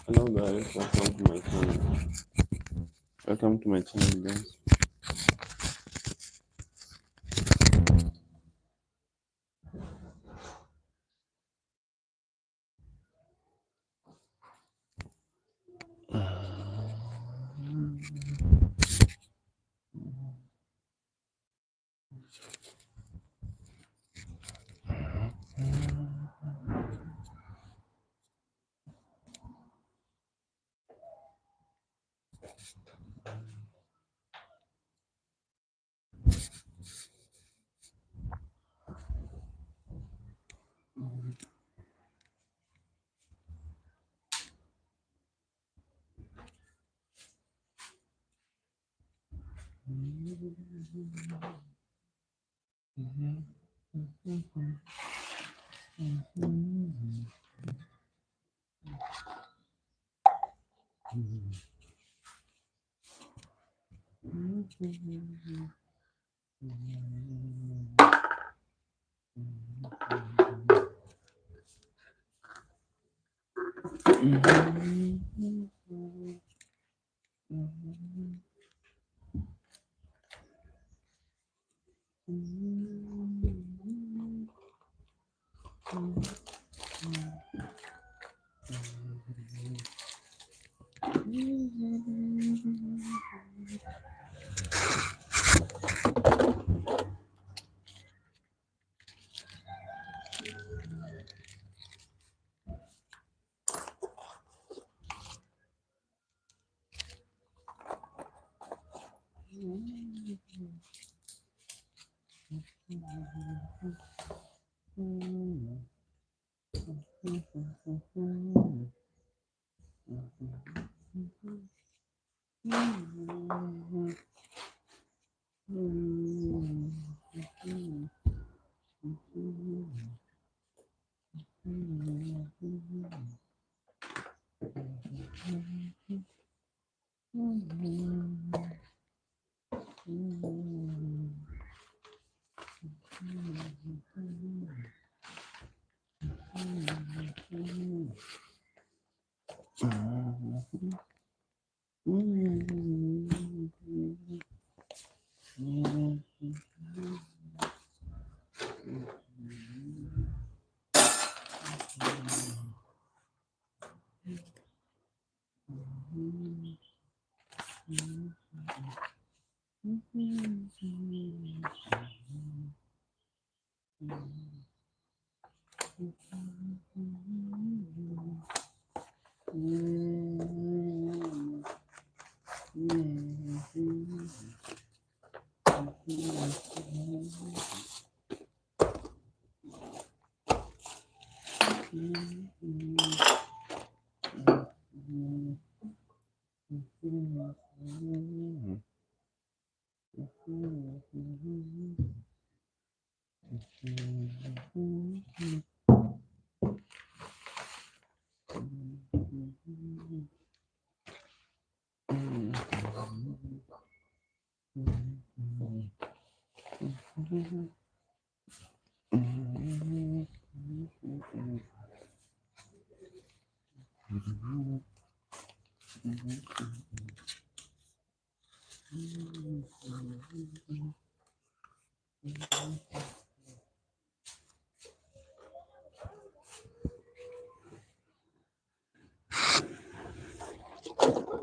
Hello guys, welcome to my channel. Welcome to my channel guys.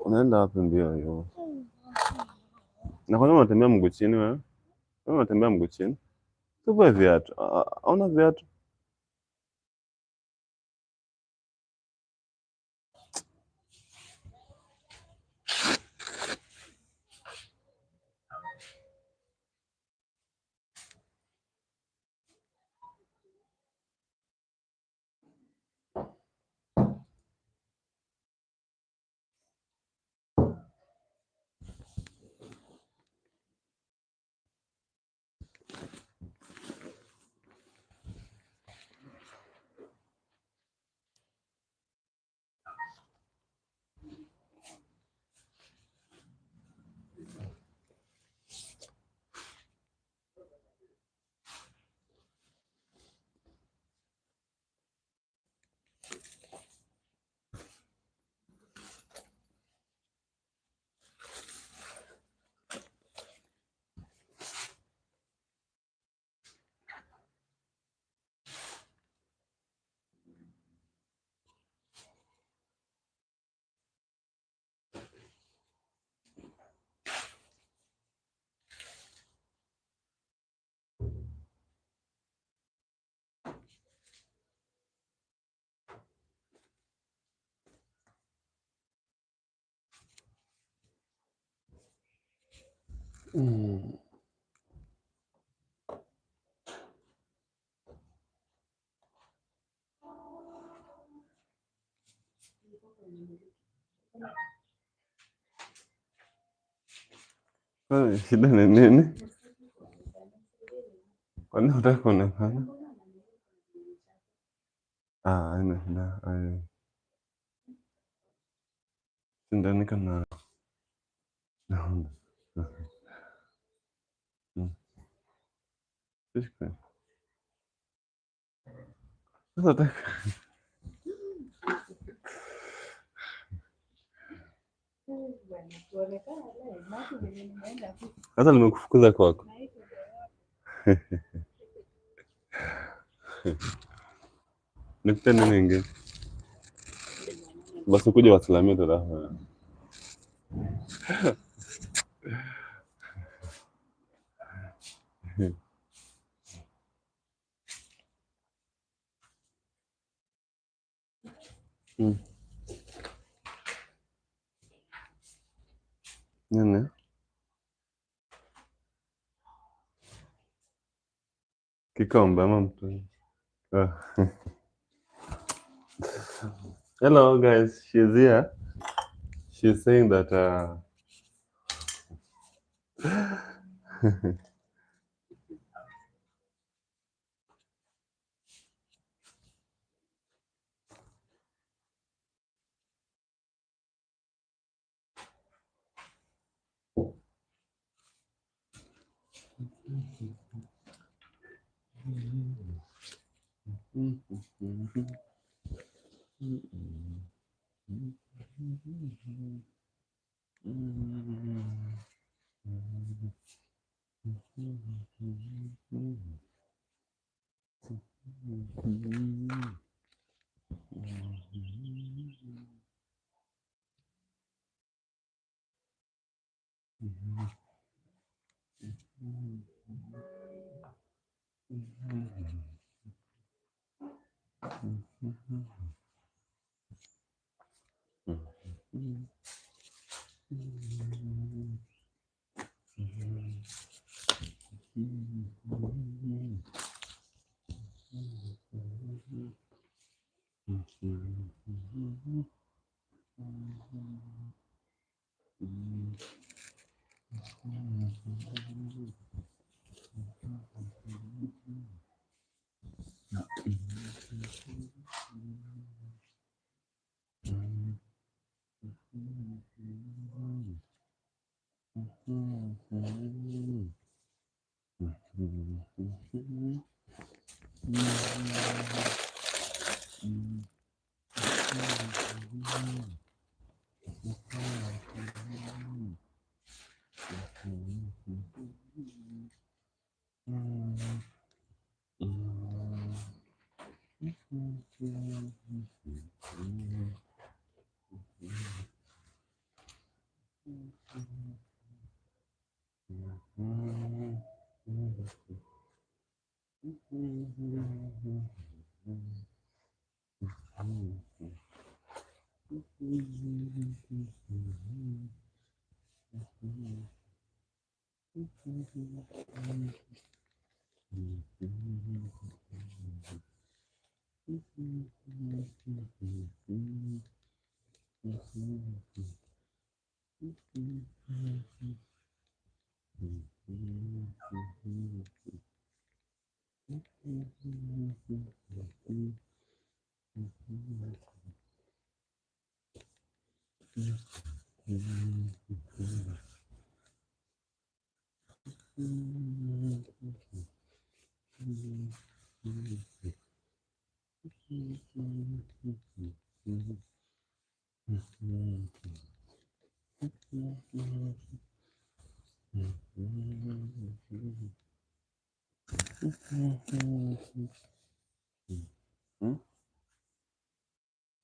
Unaenda wapi mbio hiyo? Na kwa nini unatembea mguu chini wewe? Wewe unatembea mguu chini? Tuvae viatu. Hauna viatu? Shida ni nini? Kwani hutaki kuonekana? Haina shida. Sindani kana. Sasa nimekufukuza kwako. Nikupe nini ingine? Basi kuja wasalamie tarafa. Nini? Kikombe ama mtu? Hello guys, she's here. She's saying that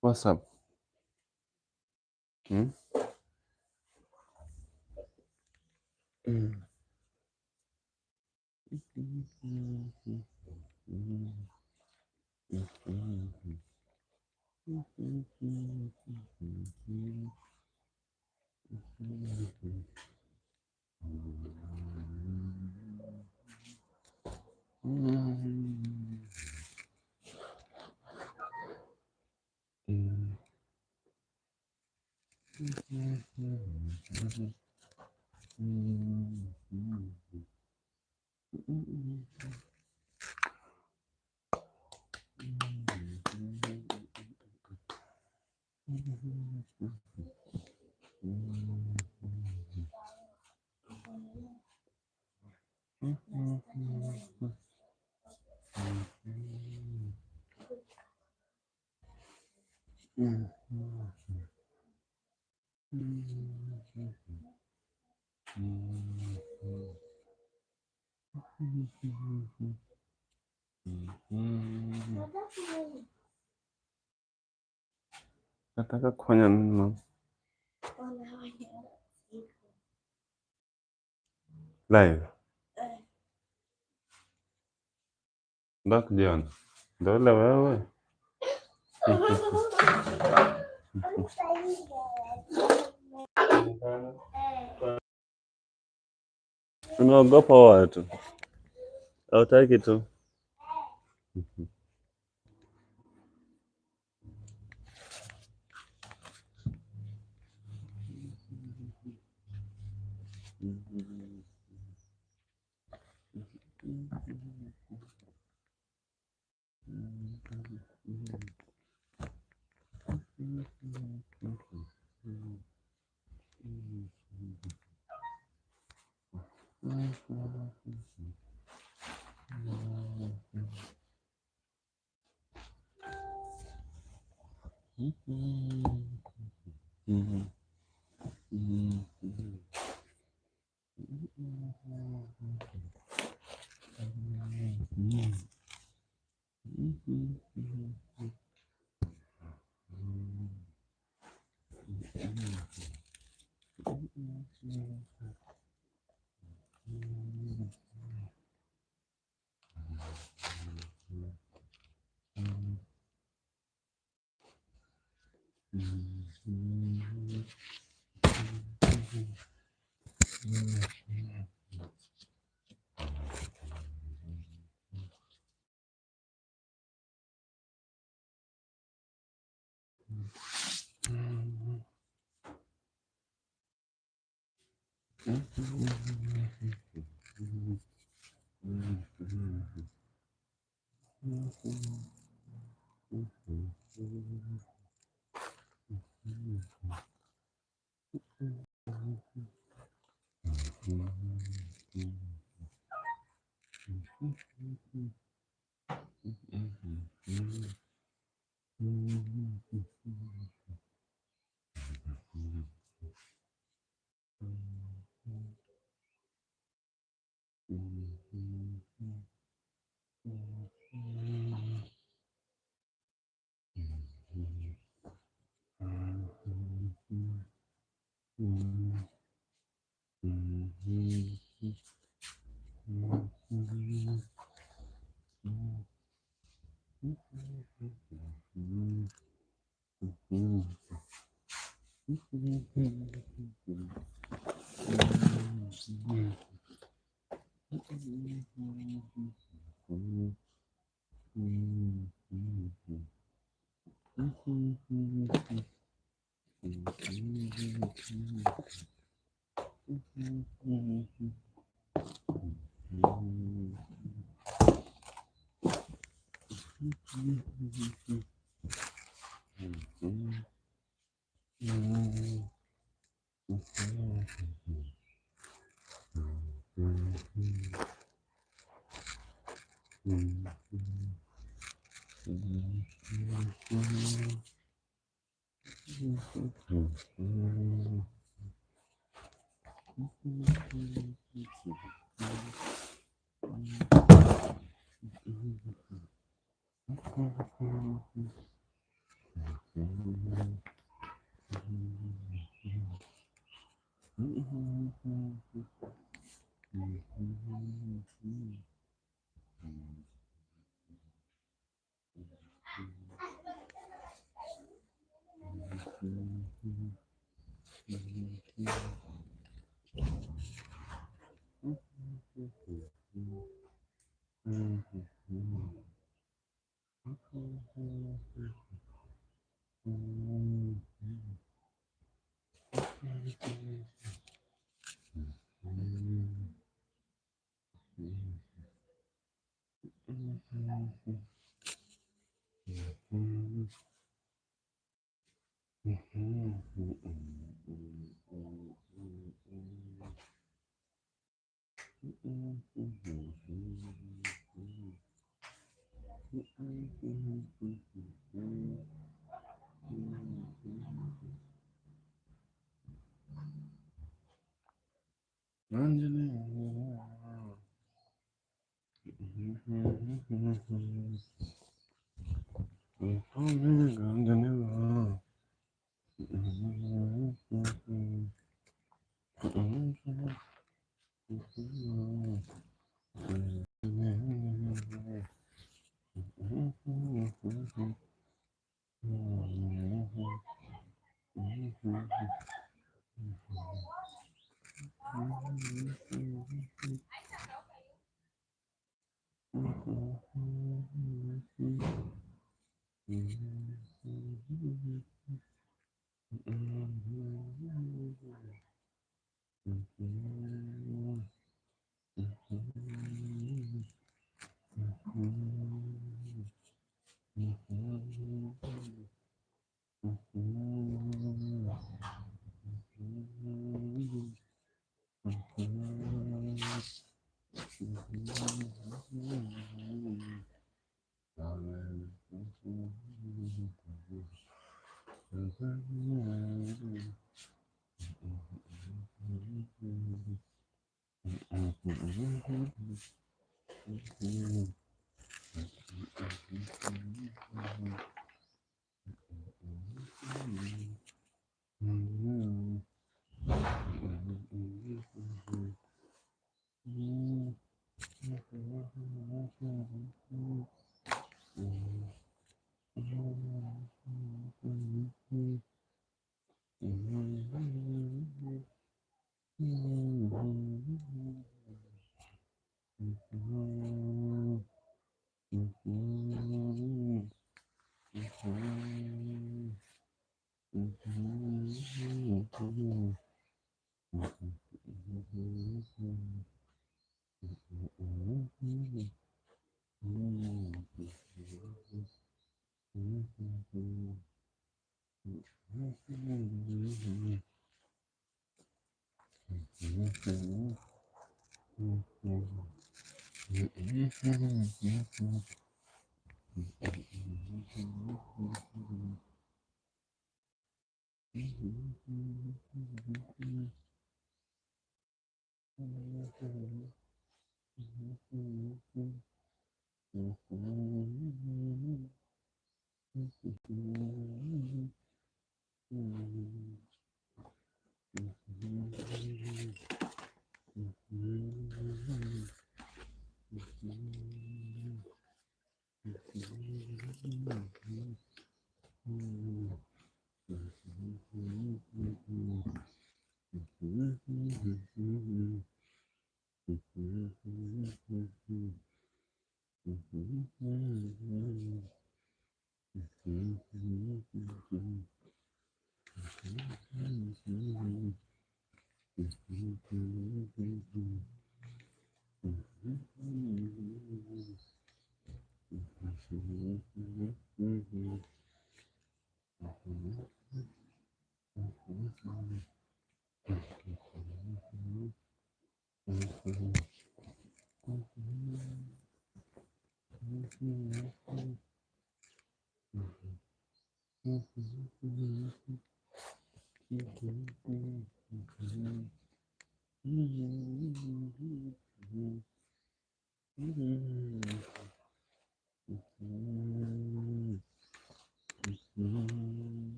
What's up? Hmm? Nataka kufanya nini? Live. Ndio kujiona. Ndio ile wewe. Unaogopa watu. Hautaki tu.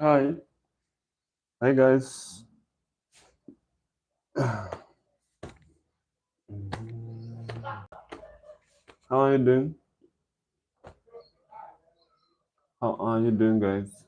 Hi. Hi guys. How are you doing? How are you doing, guys?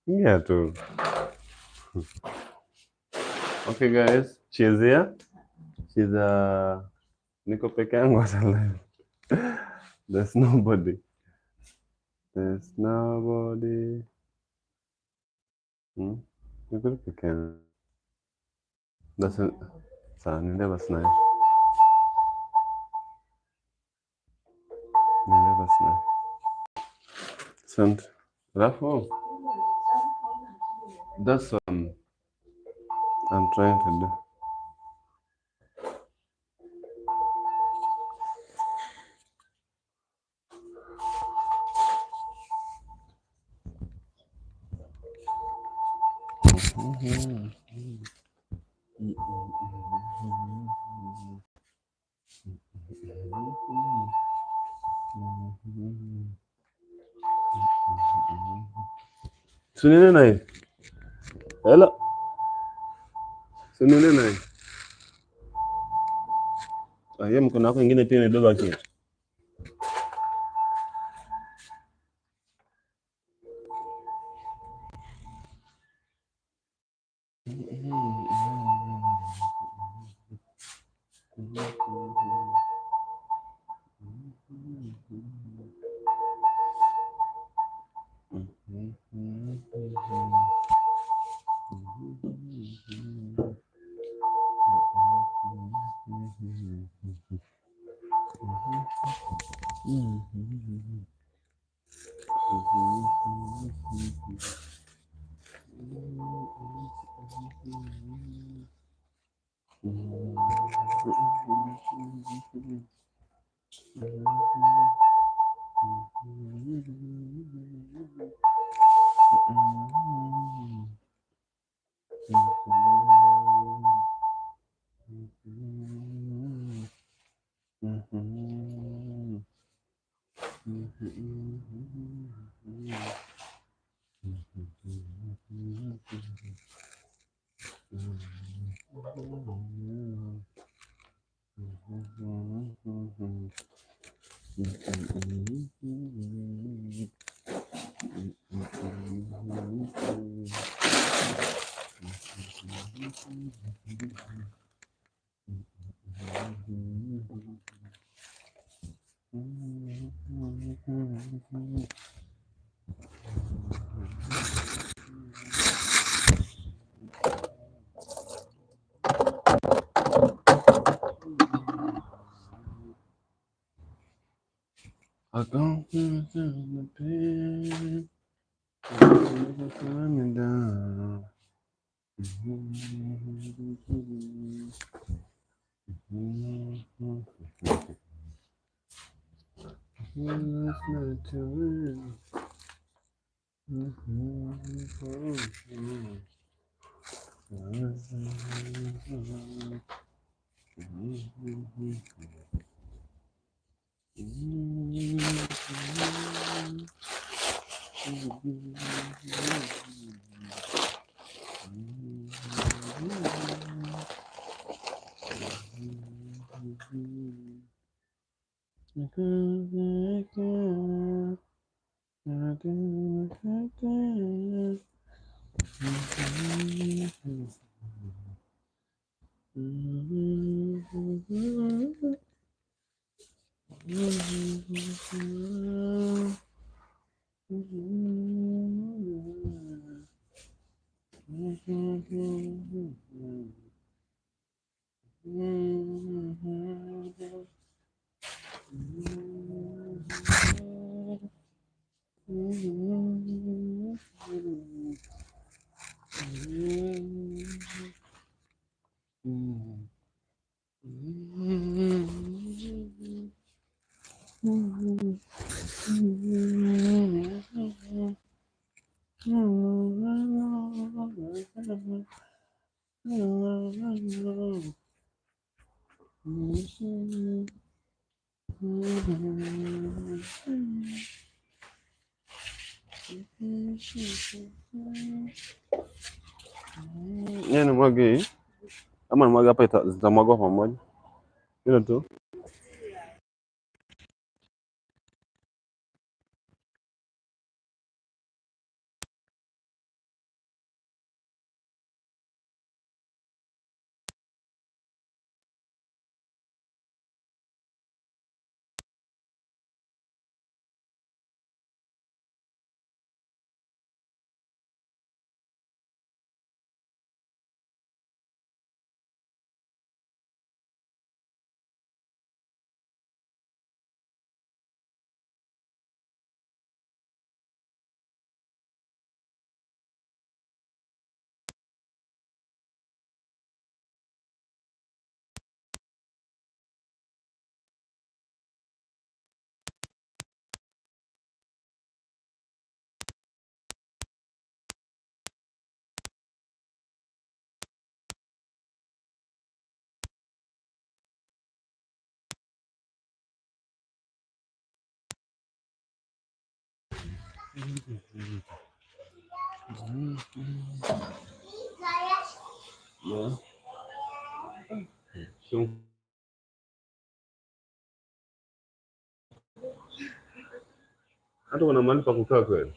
Yeah, too. Okay guys, chezea. Cheza niko peke yangu hata live. There's nobody. There's nobody. Niko peke yangu. That's it. Sawa, niende basi naye. Niende basi naye. Asante. Alafu, that's what I'm trying to do. Sunene naye. Hello. Sunene naye. Hiyo mkono wako ingine pia imebeba kitu. I don't feel the pain. It's coming down. It's not to win. Yeye ni mwage hii ama nimwage hapa, zitamwagwa pamoja hilo tu. Hata kuna mahali pa kukaa kweli.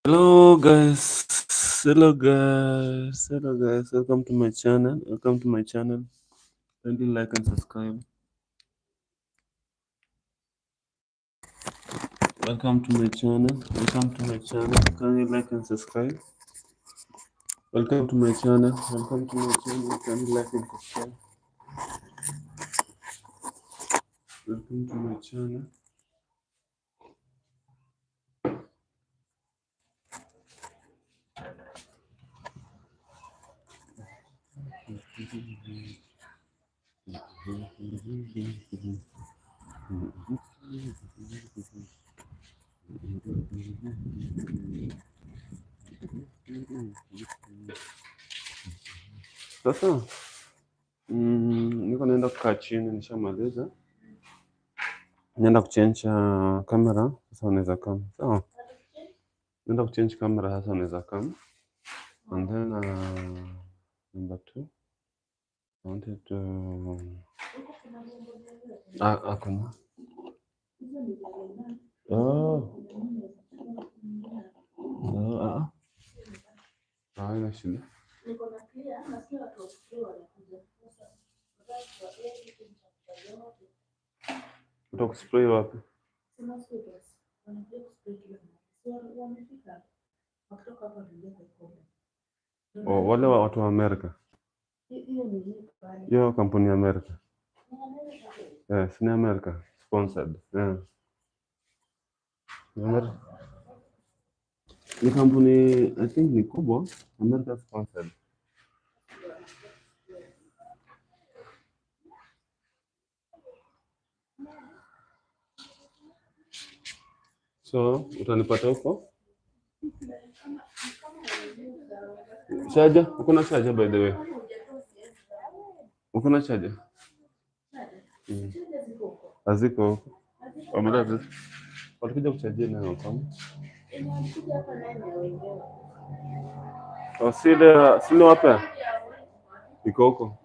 Hello guys, welcome to my channel. Kindly like and subscribe. Welcome to my channel. Kindly like and subscribe. Welcome to my channel. Kindly like and subscribe. Welcome to my channel. Sasa niko naenda kukaa chini, nishamaliza. Naenda kuchange kamera, sasa unaweza kama. Sawa. Naenda kuchange kamera, sasa unaweza kama. And then number 2. I wanted to hakuna. Haina shida. Utakuspray wapi? Wale watu wa Amerika. Hiyo kampuni ya Amerika. Yes, ni Amerika sponsored. Yeah. Ni kampuni I think ni kubwa, America sponsored. So, utanipata huko? Charger? Uko na charger by the way? Uko na charger? Haziko huko. Wameleta. Walikuja kuchajia nayo kama. Sile wapi? Iko huko.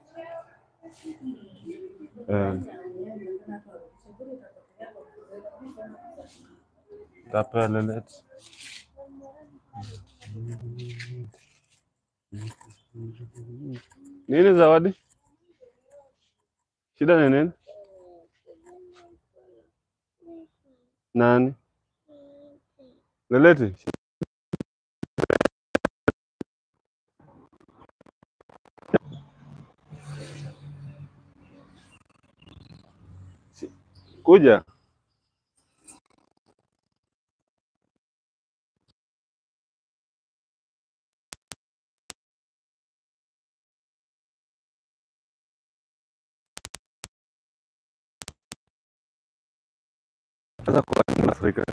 Tapelelet. Nini zawadi? Shida ni nini? Nani? Leleti? Kuja. Sasa kwa Afrika.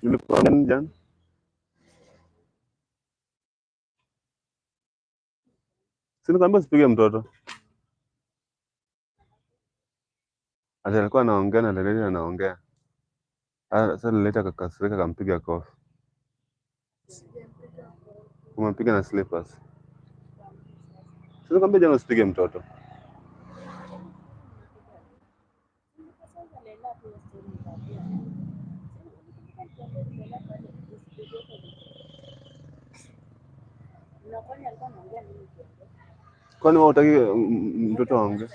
Nilikuwa jana. Si nikwambia usipige mtoto. Ati alikuwa anaongea na Leleti anaongea. Sasa Leleti akakasirika akampiga kofi. Umempiga na slippers. Si nikwambia jana usipige mtoto. Kwani wewe hutaki mtoto aongee?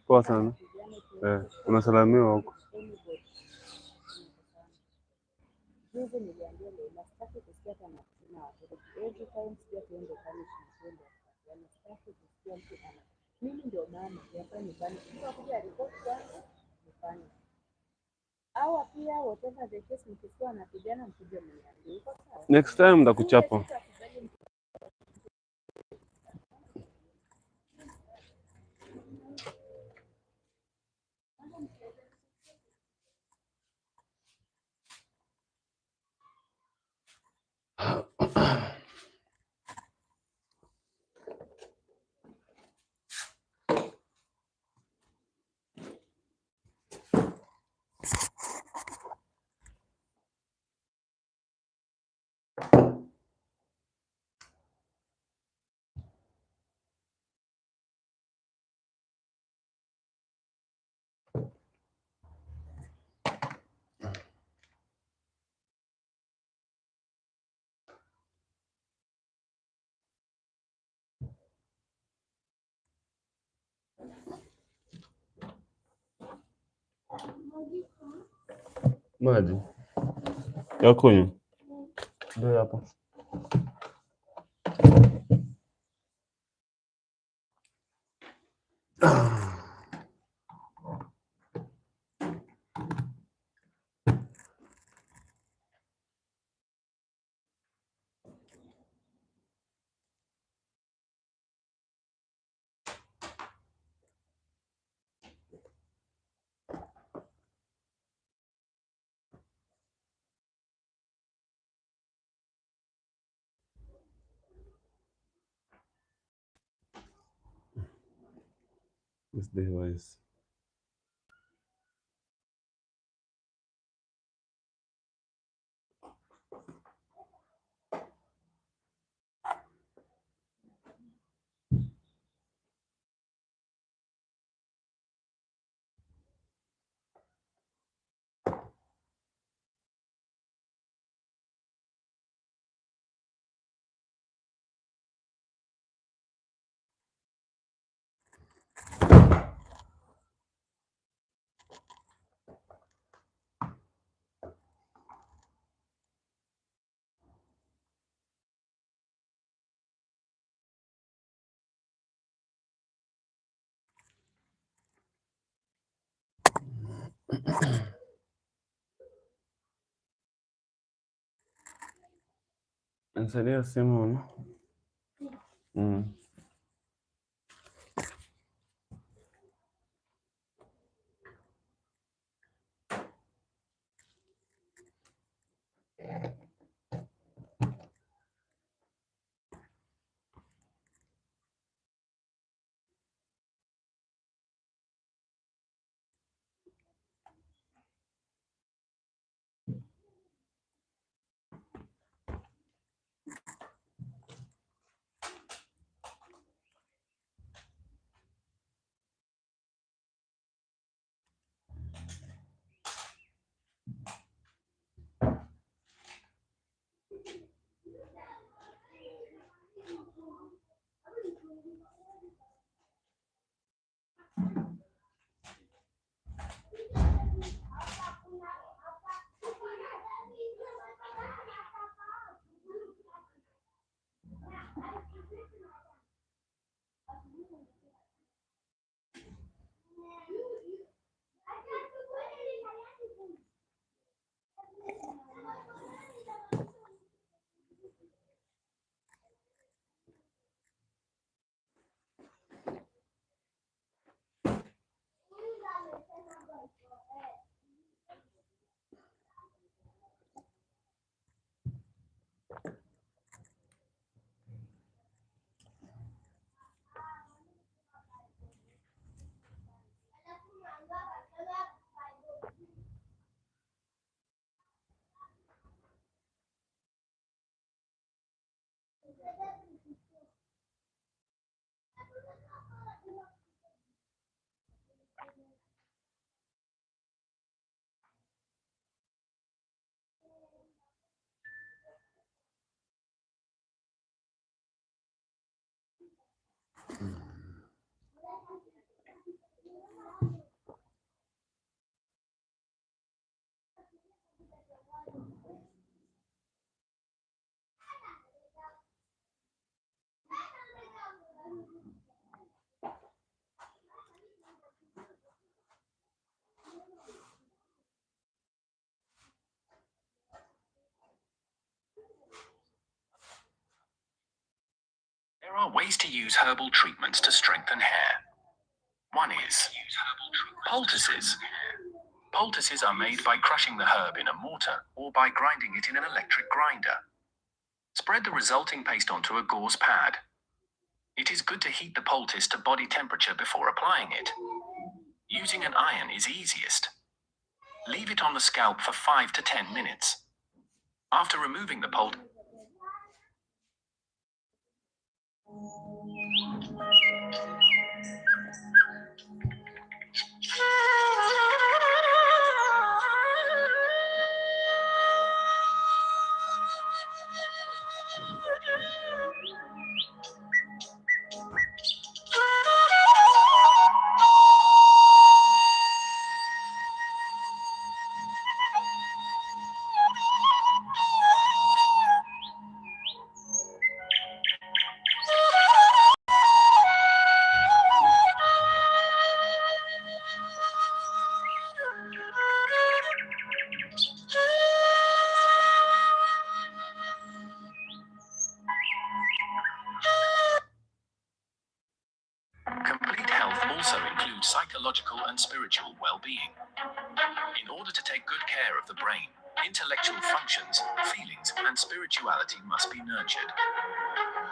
Poa sana. Unasalamiwa huko. Next time ndakuchapa. Maji ya kunywa ndio hapo. this device. Nisaidie simu. There are ways to use herbal treatments to strengthen hair. One is poultices. Poultices are made by crushing the herb in a mortar or by grinding it in an electric grinder. Spread the resulting paste onto a gauze pad. It is good to heat the poultice to body temperature before applying it. Using an iron is easiest. Leave it on the scalp for 5 to 10 minutes. After removing the poultice, complete health also includes psychological and spiritual well-being. In order to take good care of the brain, intellectual functions, feelings, and spirituality must be nurtured.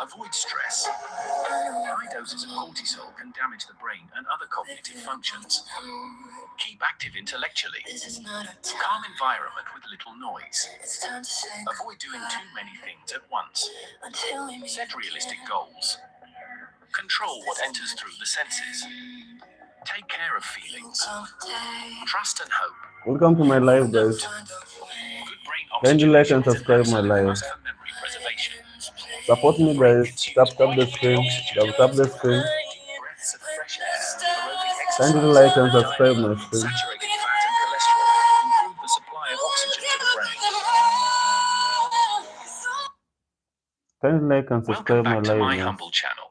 Avoid stress. High doses of cortisol can damage the brain and other cognitive functions. Keep active intellectually. Calm environment with little noise. Avoid doing too many things at once. Set realistic goals. Control what enters through the senses. Take care of feelings. Trust and hope. Welcome to my live, guys. Good brain Kindly like and oxygenation is subscribe my excellent live. for memory preservation. Support me, guys. Tap the screen. Tap the screen. Breaths of fresh air, aerobic exercise, Kindly like and subscribe my stream. saturated fat and cholesterol improve the supply of oxygen to the brain. Kindly like and subscribe Welcome my back to my live, guys. humble channel.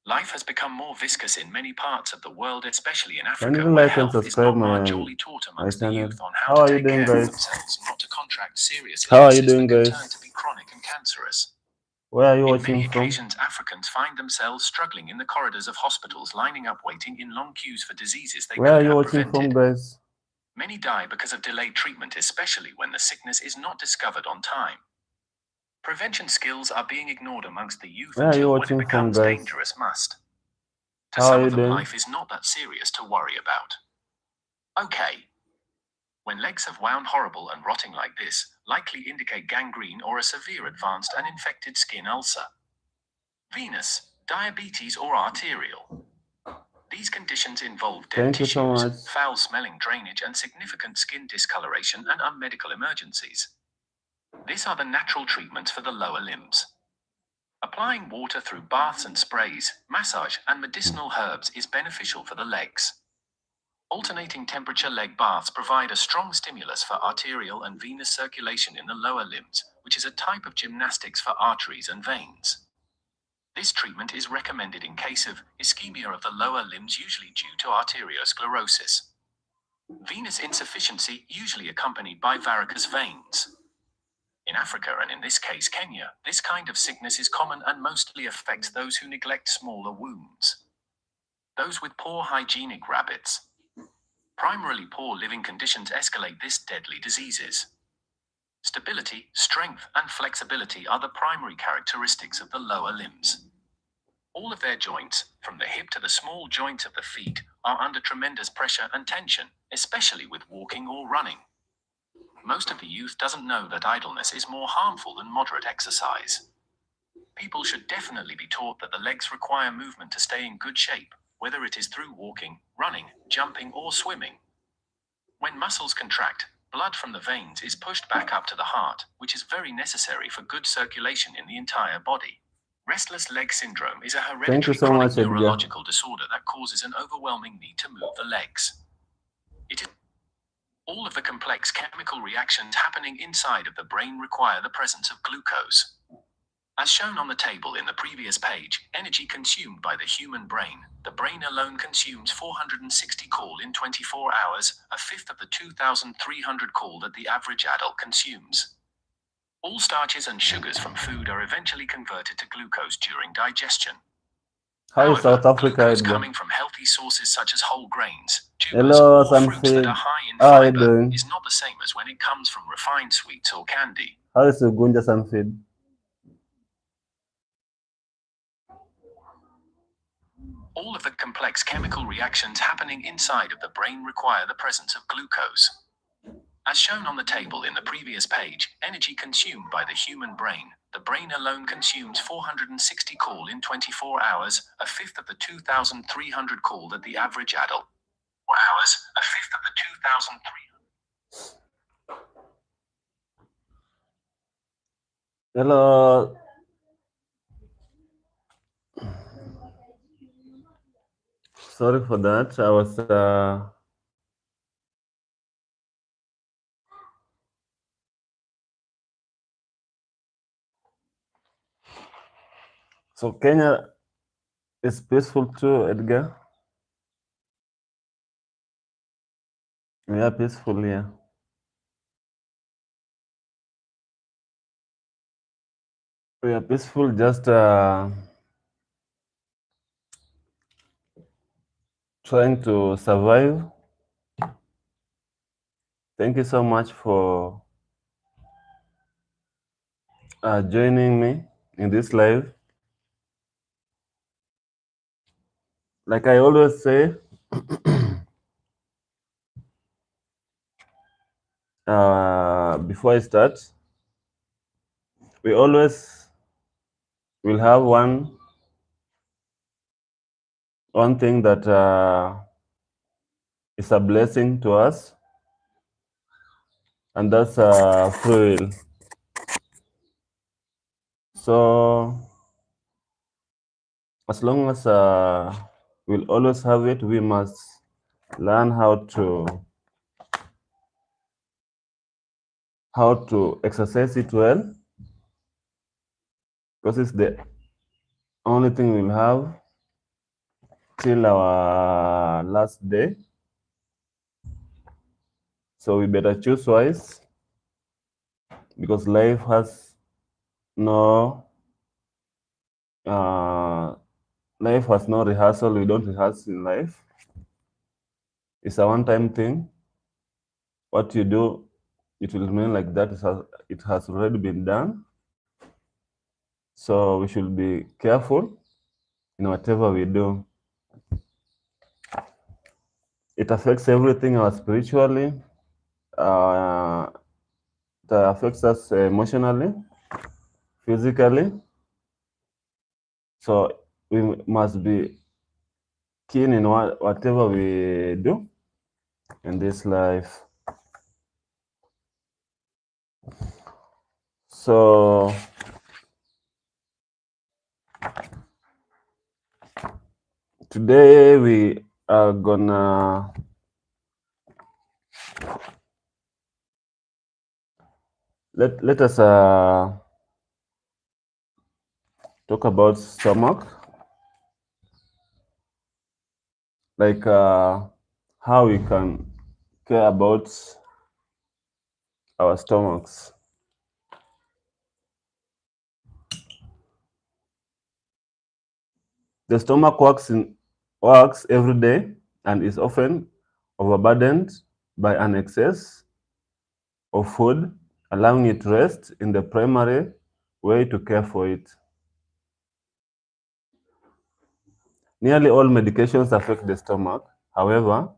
Life has become more viscous in many parts of the world, especially in Africa, Kindly where like and health is subscribe not my marginally taught amongst the channel. youth on How how are to you take doing, care of guys? themselves, not to contract serious How are you illnesses doing, that can guys? turn to be chronic and cancerous. Where are you In watching many from? occasions, Africans find themselves struggling in the corridors of hospitals, lining up waiting in long queues for diseases they Where are could you have watching from, prevented. guys? Many die because of delayed treatment, especially when the sickness is not discovered on time. Prevention skills are being ignored amongst the youth Where are you until when it watching from, becomes guys? dangerous must. To How are some you of them, doing? life is not that serious to worry about. Okay. When legs have wound horrible and rotting like this, likely indicate gangrene or a severe advanced and infected skin ulcer. Venous, diabetes or arterial. These conditions involve dead Thank you so tissues, much. foul-smelling drainage and significant skin discoloration and are medical emergencies. These are the natural treatments for the lower limbs. Applying water through baths and sprays, massage, and medicinal herbs is beneficial for the legs. Alternating temperature leg baths provide a strong stimulus for arterial and venous circulation in the lower limbs, which is a type of gymnastics for arteries and veins. This treatment is recommended in case of ischemia of the lower limbs, usually due to arteriosclerosis. Venous insufficiency, usually accompanied by varicose veins. In Africa, and in this case Kenya, this kind of sickness is common and mostly affects those who neglect smaller wounds. Those with poor hygienic habits. Primarily poor living conditions escalate this deadly diseases. Stability, strength, and flexibility are the primary characteristics of the lower limbs. All of their joints, from the hip to the small joints of the feet, are under tremendous pressure and tension, especially with walking or running. Most of the youth doesn't know that idleness is more harmful than moderate exercise. People should definitely be taught that the legs require movement to stay in good shape, whether it is through walking, running, jumping, or swimming. When muscles contract, blood from the veins is pushed back up to the heart, which is very necessary for good circulation in the entire body. Restless leg syndrome is a hereditary so chronic much, Edgar. neurological disorder that causes an overwhelming need to move the legs. It is all of the complex chemical reactions happening inside of the brain require the presence of glucose. As shown on the table in the previous page, energy consumed by the human brain, the brain alone consumes 460 call in 24 hours, a fifth of the 2,300 call that the average adult consumes. All starches and sugars from food are eventually converted to glucose during digestion. How is South Africa, glucose Edgar? coming from healthy sources such as whole grains, tubers, Hello, or fruits Sanford. that are high in How are you fiber doing? is not the same as when it comes from refined sweets or candy. How is Ugunja, Sanford? All of the complex chemical reactions happening inside of the brain require the presence of glucose. As shown on the table in the previous page, energy consumed by the human brain, the brain alone consumes 460 call in 24 hours, a fifth of the 2,300 call that the average adult. 4 hours, a fifth of the 2,300. Hello. Sorry for that. I was so Kenya is peaceful too, Edgar. We are peaceful here. We are peaceful, just trying to survive. Thank you so much for joining me in this live. like I always say, before I start, we always will have one thing that is a blessing to us, and that's free will. So as long as we'll always have it, we must learn how to exercise it well, because it's the only thing we'll have till our last day. So we better choose wise, because life has no life has no rehearsal. We don't rehearse in life. It's a one-time thing. What you do, it will remain like that. It has already been done. So we should be careful in whatever we do. It affects everything, our spiritually. It affects us emotionally, physically. So we must be keen in whatever we do in this life. So today we are gonna let us talk about stomach, like how we can care about our stomachs. The stomach works every day and is often overburdened by an excess of food, allowing it rest in the primary way to care for it. Nearly all medications affect the stomach. However,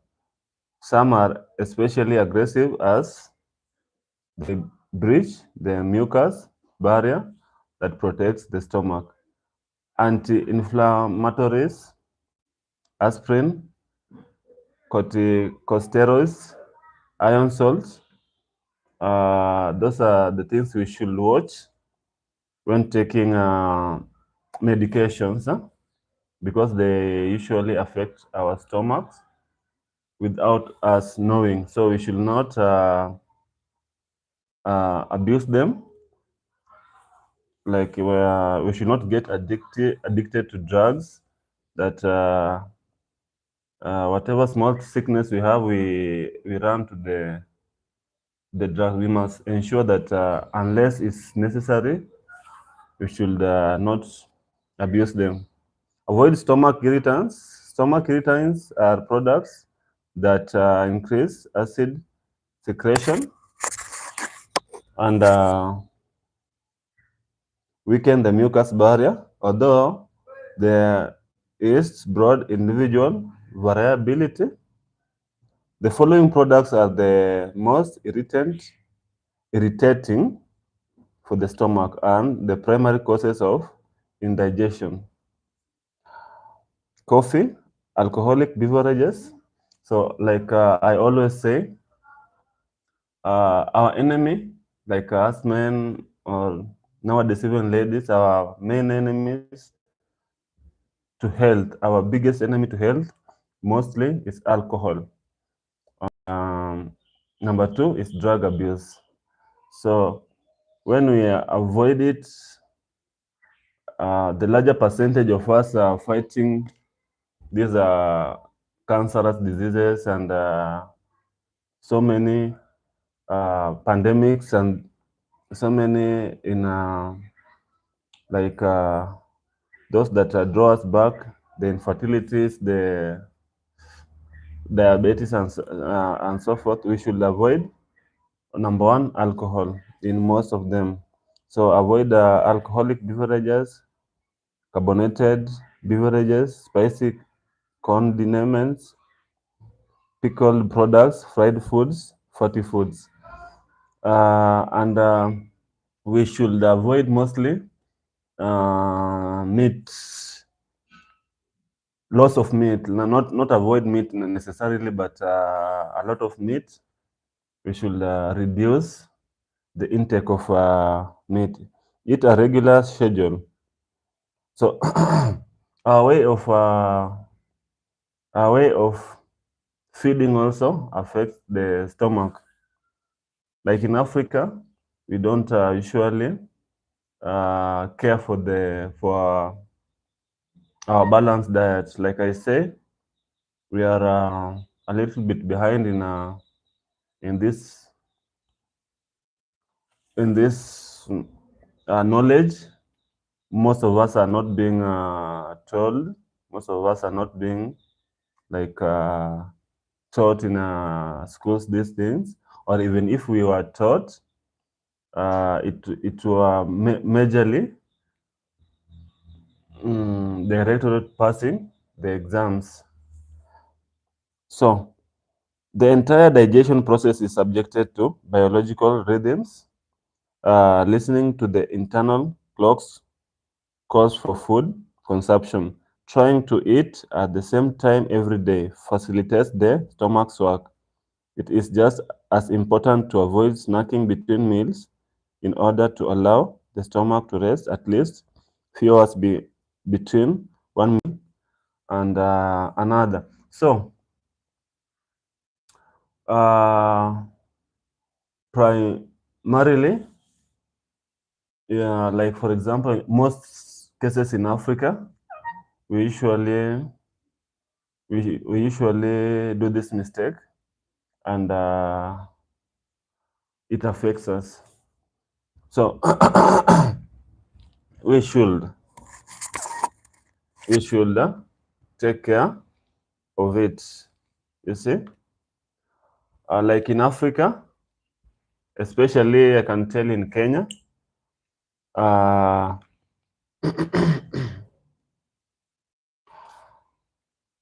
some are especially aggressive as they breach the mucus barrier that protects the stomach. Anti-inflammatories, aspirin, corticosteroids, iron salts, those are the things we should watch when taking medications, because they usually affect our stomachs without us knowing. So we should not abuse them. Like we should not get addicted to drugs. That whatever small sickness we have, we run to the drug. We must ensure that unless it's necessary, we should not abuse them. Avoid stomach irritants. Stomach irritants are products that increase acid secretion and weaken the mucus barrier. Although there is broad individual variability, the following products are the most irritating for the stomach and the primary causes of indigestion. Coffee, alcoholic beverages. So like I always say, our enemy, like us men or nowadays even ladies, our main enemies to health, our biggest enemy to health mostly is alcohol. Number two is drug abuse. So when we avoid it, the larger percentage of us are fighting these cancerous diseases and so many pandemics and so many in like those that draw us back, the infertilities, the diabetes, and so forth. We should avoid, number one, alcohol in most of them. So avoid alcoholic beverages, carbonated beverages, spicy condiments, pickled products, fried foods, fatty foods. And we should avoid mostly meat, lots of meat, not avoid meat necessarily, but a lot of meat. We should reduce the intake of meat. Eat a regular schedule. So our way of feeding also affects the stomach. Like in Africa, we don't usually care for our balanced diet. Like I say, we are a little bit behind in this knowledge. Most of us are not being told. Most of us are not being like taught in schools these things, or even if we were taught, it were majorly directed passing the exams. So the entire digestion process is subjected to biological rhythms. Listening to the internal clocks calls for food consumption. Trying to eat at the same time every day facilitates the stomach's work. It is just as important to avoid snacking between meals in order to allow the stomach to rest at least few hours between one meal and another. So, primarily, yeah, like for example, most cases in Africa, we usually we usually do this mistake, and it affects us. So we should take care of it. You see, like in Africa, especially I can tell in Kenya,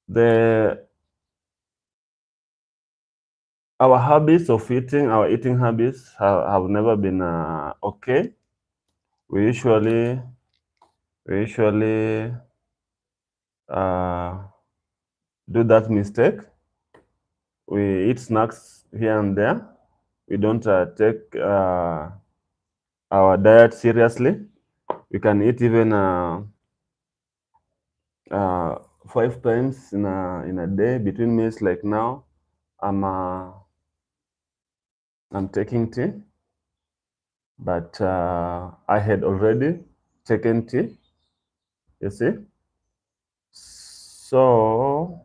the our eating habits have never been okay. We usually do that mistake. We eat snacks here and there. We don't take our diet seriously. We can eat even 5 times in a day between meals. Like now, I'm taking tea, but I had already taken tea. You see, so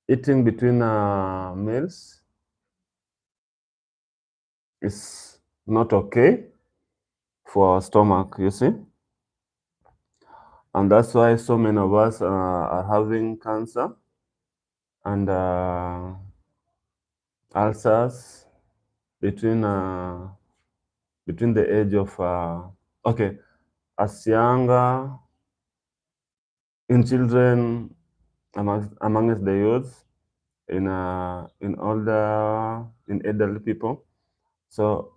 eating between meals is not okay for our stomach. You see, and that's why so many of us are having cancer and ulcers between the age of okay, as younger in children, amongst the youth, in elderly people. So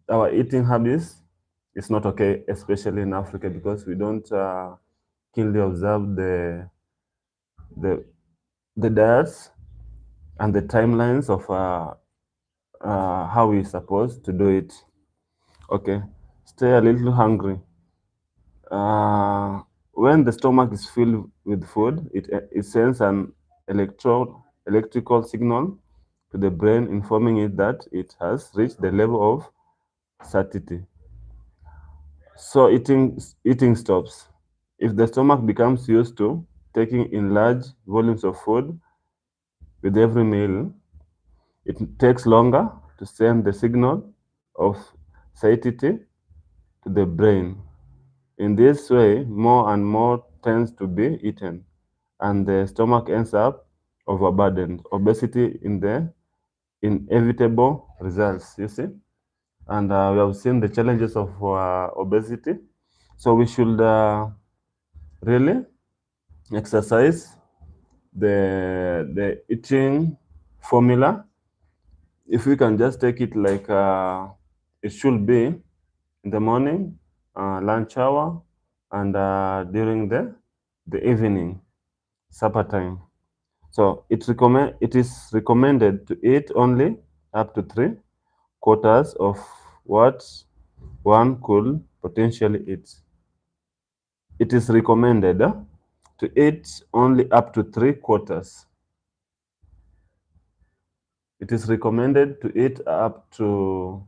our eating habits is not okay, especially in Africa, because we don't keenly observe the diets and the timelines of how we're supposed to do it. Okay, stay a little hungry. When the stomach is filled with food, it sends an electrical signal to the brain, informing it that it has reached the level of satiety. So eating stops. If the stomach becomes used to taking in large volumes of food with every meal, it takes longer to send the signal of satiety to the brain. In this way, more and more tends to be eaten, and the stomach ends up overburdened. Obesity in the inevitable results, you see. And we have seen the challenges of obesity. So we should really exercise the eating formula, if we can just take it like it should be in the morning, lunch hour, and during the evening, supper time. So it is recommended to eat only up to 3/4 of what one could potentially eat. It is recommended to eat only up to 3/4. It is recommended to eat up to,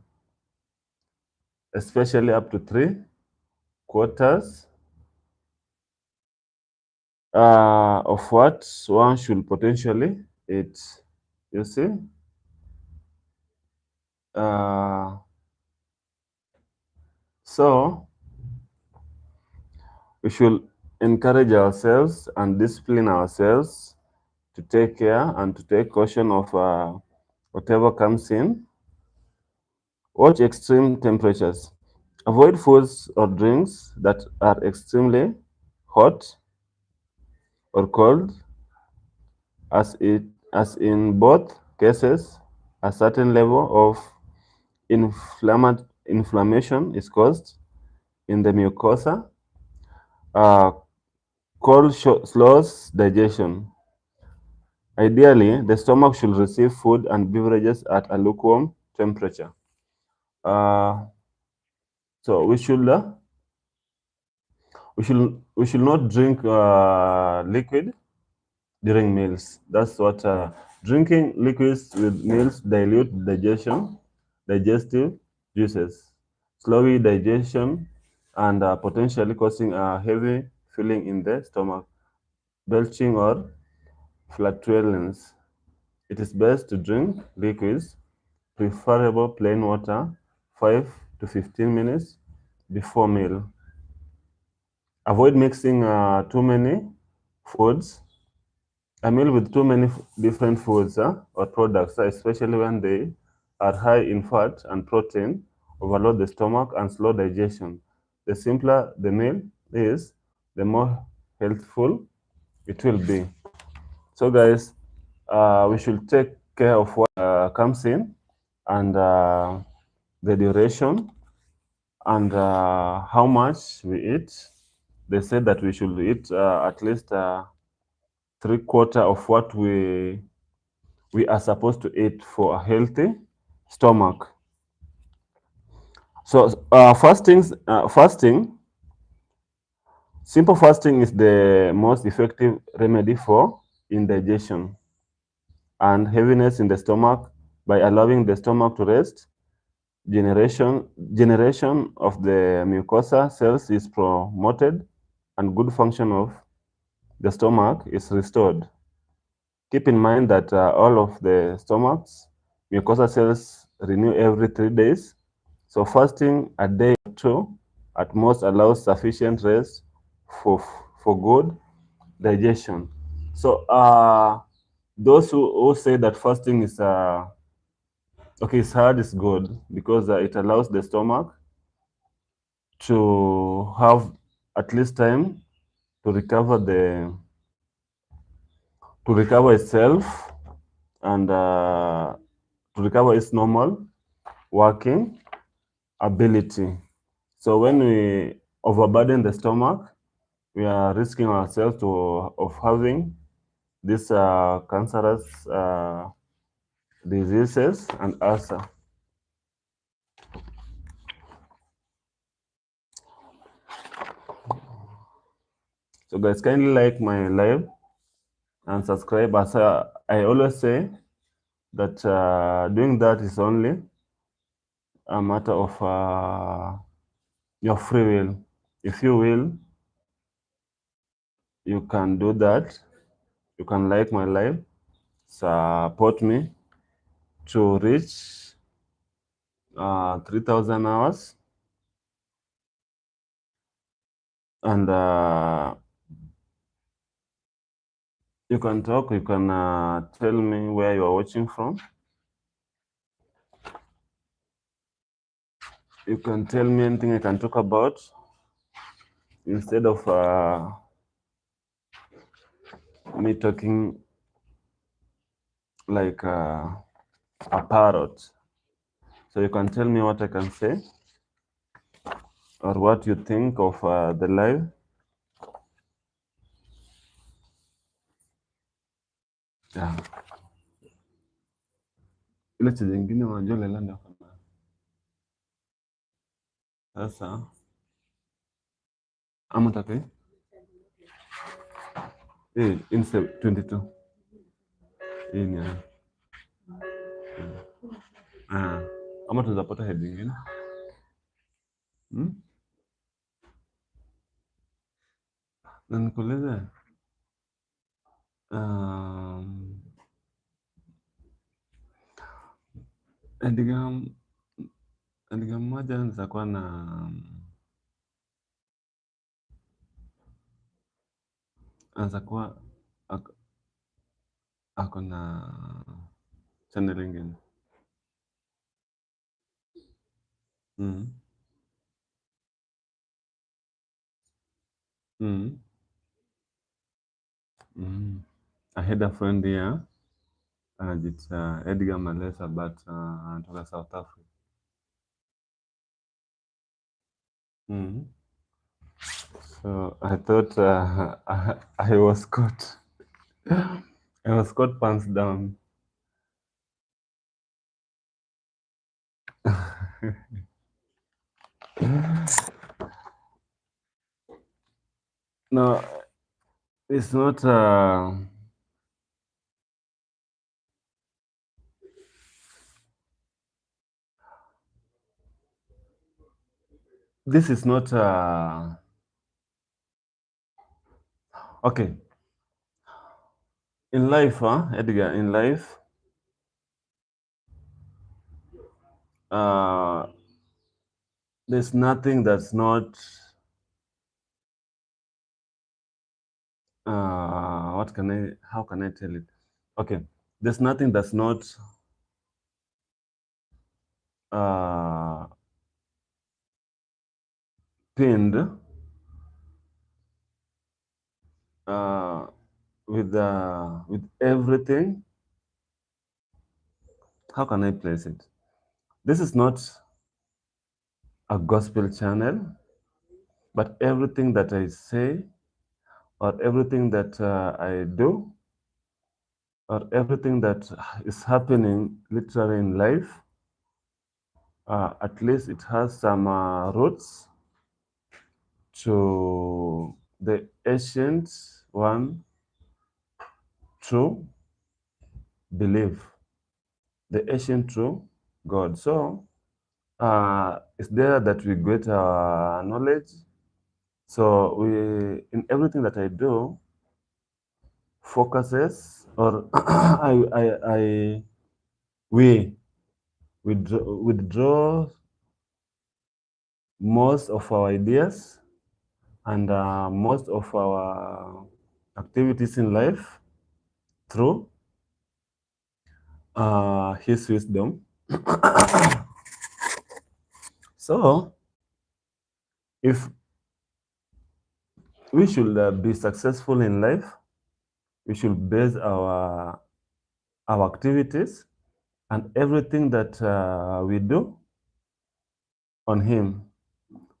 especially up to 3/4 of what one should potentially eat. You see? So we should encourage ourselves and discipline ourselves to take care and to take caution of whatever comes in. Watch extreme temperatures. Avoid foods or drinks that are extremely hot or cold, as in both cases, a certain level of inflammation is caused in the mucosa. Uh, Cold slows digestion. Ideally, the stomach should receive food and beverages at a lukewarm temperature. So we should not drink liquid during meals. That's what drinking liquids with meals dilute digestive juices, slowing digestion, and potentially causing a heavy feeling in the stomach, belching or flatulence. It is best to drink liquids, preferable plain water, 5 to 15 minutes before meal. Avoid mixing too many foods. A meal with too many different foods or products, especially when they are high in fat and protein, overload the stomach and slow digestion. The simpler the meal is, the more healthful it will be. So, guys, we should take care of what comes in and the duration and how much we eat. They said that we should eat at least 3/4 of what we are supposed to eat for a healthy stomach. So fasting, simple fasting is the most effective remedy for indigestion and heaviness in the stomach by allowing the stomach to rest. Generation of the mucosa cells is promoted and good function of the stomach is restored. Keep in mind that all of the stomach's mucosa cells renew every 3 days. So fasting a day or two at most allows sufficient rest for good digestion. So those who say that fasting is okay, it's hard, it's good because it allows the stomach to have at least time to recover itself and to recover its normal working ability. So when we overburden the stomach, we are risking ourselves of having these cancerous diseases and ulcer. So guys, kindly like my live and subscribe. As I always say that doing that is only a matter of your free will. If you will, you can do that. You can like my live, support me to reach 3,000 hours, and you can talk. You can tell me where you are watching from. You can tell me anything I can talk about instead of me talking like a parrot. So you can tell me what I can say or what you think of the live. Yeah. Ile cha jingine unajua Leila ndio kama sasa ama take in 22 hii ni ama tunaweza head nyingine na nikuulize Edgar mmoja anaweza kuwa na anaweza kuwa ako na channel ingine I had a friend here anajiita Edgar Malesa but anatoka South Africa. So I thought I was caught. I was caught pants down. No, it's not. This is not. Okay. In life, Edgar, in life, there's nothing that's not. What can I? How can I tell it? Okay, there's nothing that's not. Pinned with everything. How can I place it? This is not a gospel channel, but everything that I say or everything that I do or everything that is happening literally in life, at least it has some roots to the ancient one true belief, the ancient true God. So it's there that we get our knowledge. So in everything that I do, focuses or we withdraw most of our ideas and most of our activities in life through His wisdom. So, if we should be successful in life, we should base our activities and everything that we do on Him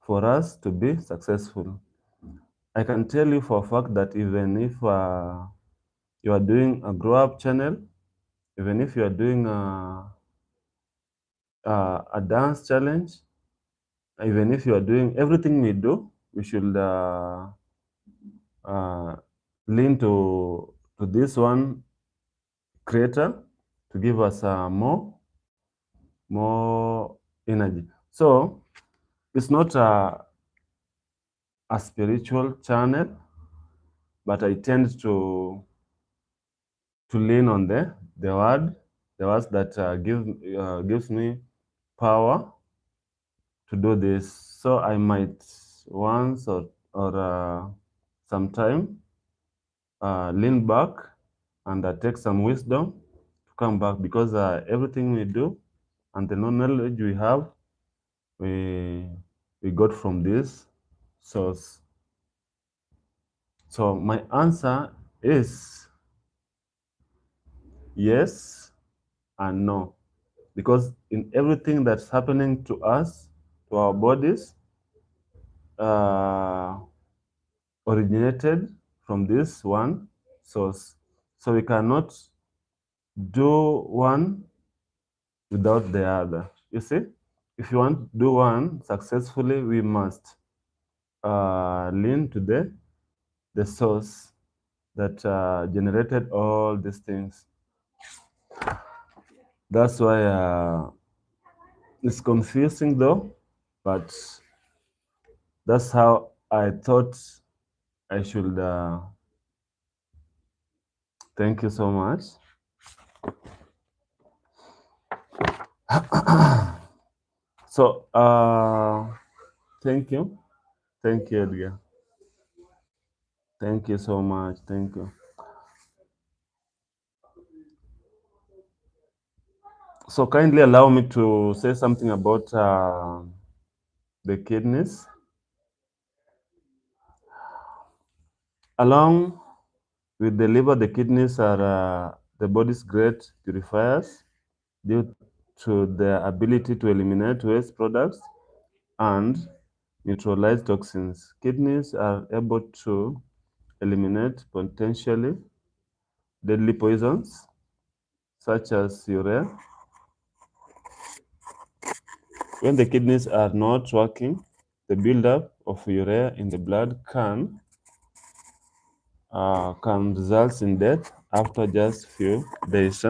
for us to be successful. I can tell you for a fact that even if you are doing a grow up channel, even if you are doing a dance challenge, even if you are doing everything we do, we should lean to this one creator to give us more energy. So it's not a spiritual channel, but I tend to lean on the words that gives me power to do this. So I might once or sometime lean back and take some wisdom to come back, because everything we do and the knowledge we have, we got from this source. So my answer is yes and no, because in everything that's happening to us, to our bodies, uh, originated from this one source. So we cannot do one without the other. You see, if you want to do one successfully, we must lean to the source that generated all these things. That's why it's confusing though, but that's how I thought I should. Thank you so much. So, thank you. Thank you, Edgar. Thank you so much. Thank you. So, kindly allow me to say something about the kidneys. Along with the liver, the kidneys are the body's great purifiers due to their ability to eliminate waste products and neutralize toxins. Kidneys are able to eliminate potentially deadly poisons such as urea. When the kidneys are not working, the buildup of urea in the blood can result in death after just few days.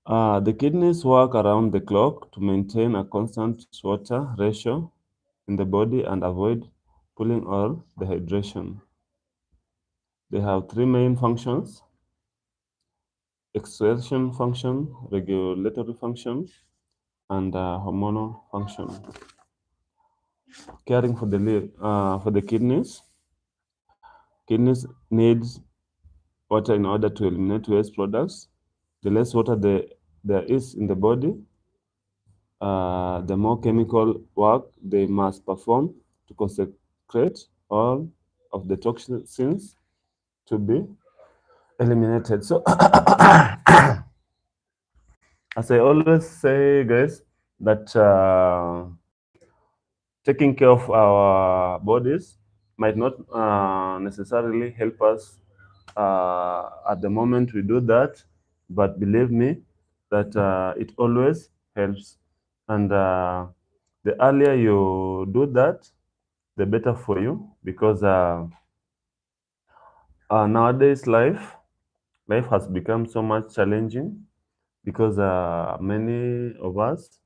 The kidneys work around the clock to maintain a constant water ratio in the body and avoid pooling or dehydration. They have three main functions: excretion function, regulatory function, and hormonal function. Caring for the kidneys. Kidneys need water in order to eliminate waste products. The less water there is in the body, the more chemical work they must perform to concentrate all of the toxins to be eliminated. So, as I always say, guys, that taking care of our bodies might not necessarily help us at the moment we do that, but believe me that it always helps. And the earlier you do that, the better for you, because nowadays life has become so much challenging because many of us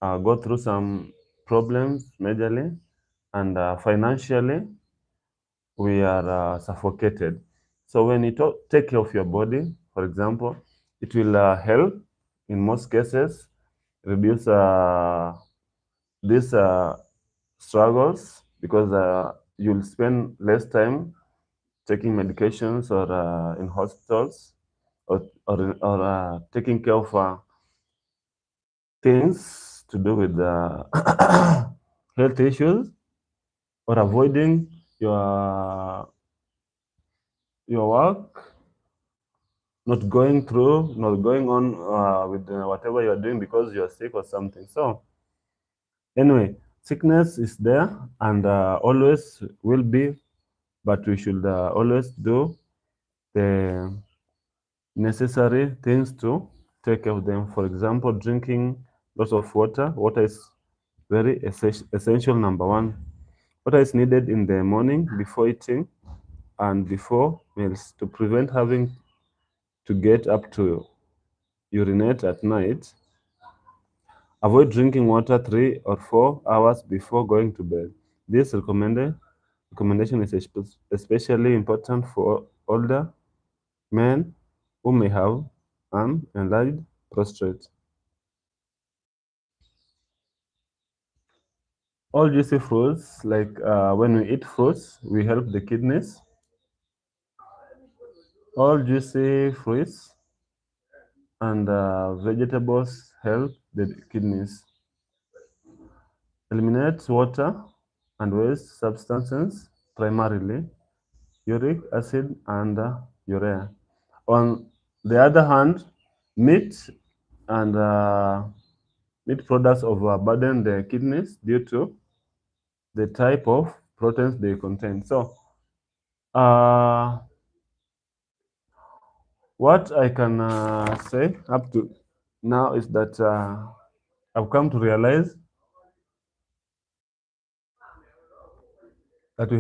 go through some problems majorly, and financially we are suffocated. So when you take care of your body, for example, it will help in most cases reduce these struggles, because you'll spend less time taking medications or in hospitals, or taking care of things to do with health issues, or avoiding your your work, not going on with whatever you're doing because you're sick or something. So anyway, sickness is there and always will be, but we should always do the necessary things to take care of them. For example, drinking lots of water. Water is very essential. Number one, water is needed in the morning before eating and before meals to prevent having to get up to urinate at night. Avoid drinking water 3 or 4 hours before going to bed. This recommendation is especially important for older men who may have an enlarged prostate. All juicy fruits, like when we eat fruits, we help the kidneys. All juicy fruits and vegetables help the kidneys. Eliminate water and waste substances primarily. uric acid, and urea. On the other hand, meat and meat products overburden the kidneys due to the type of proteins they contain. So, what I can say up to now is that I've come to realize that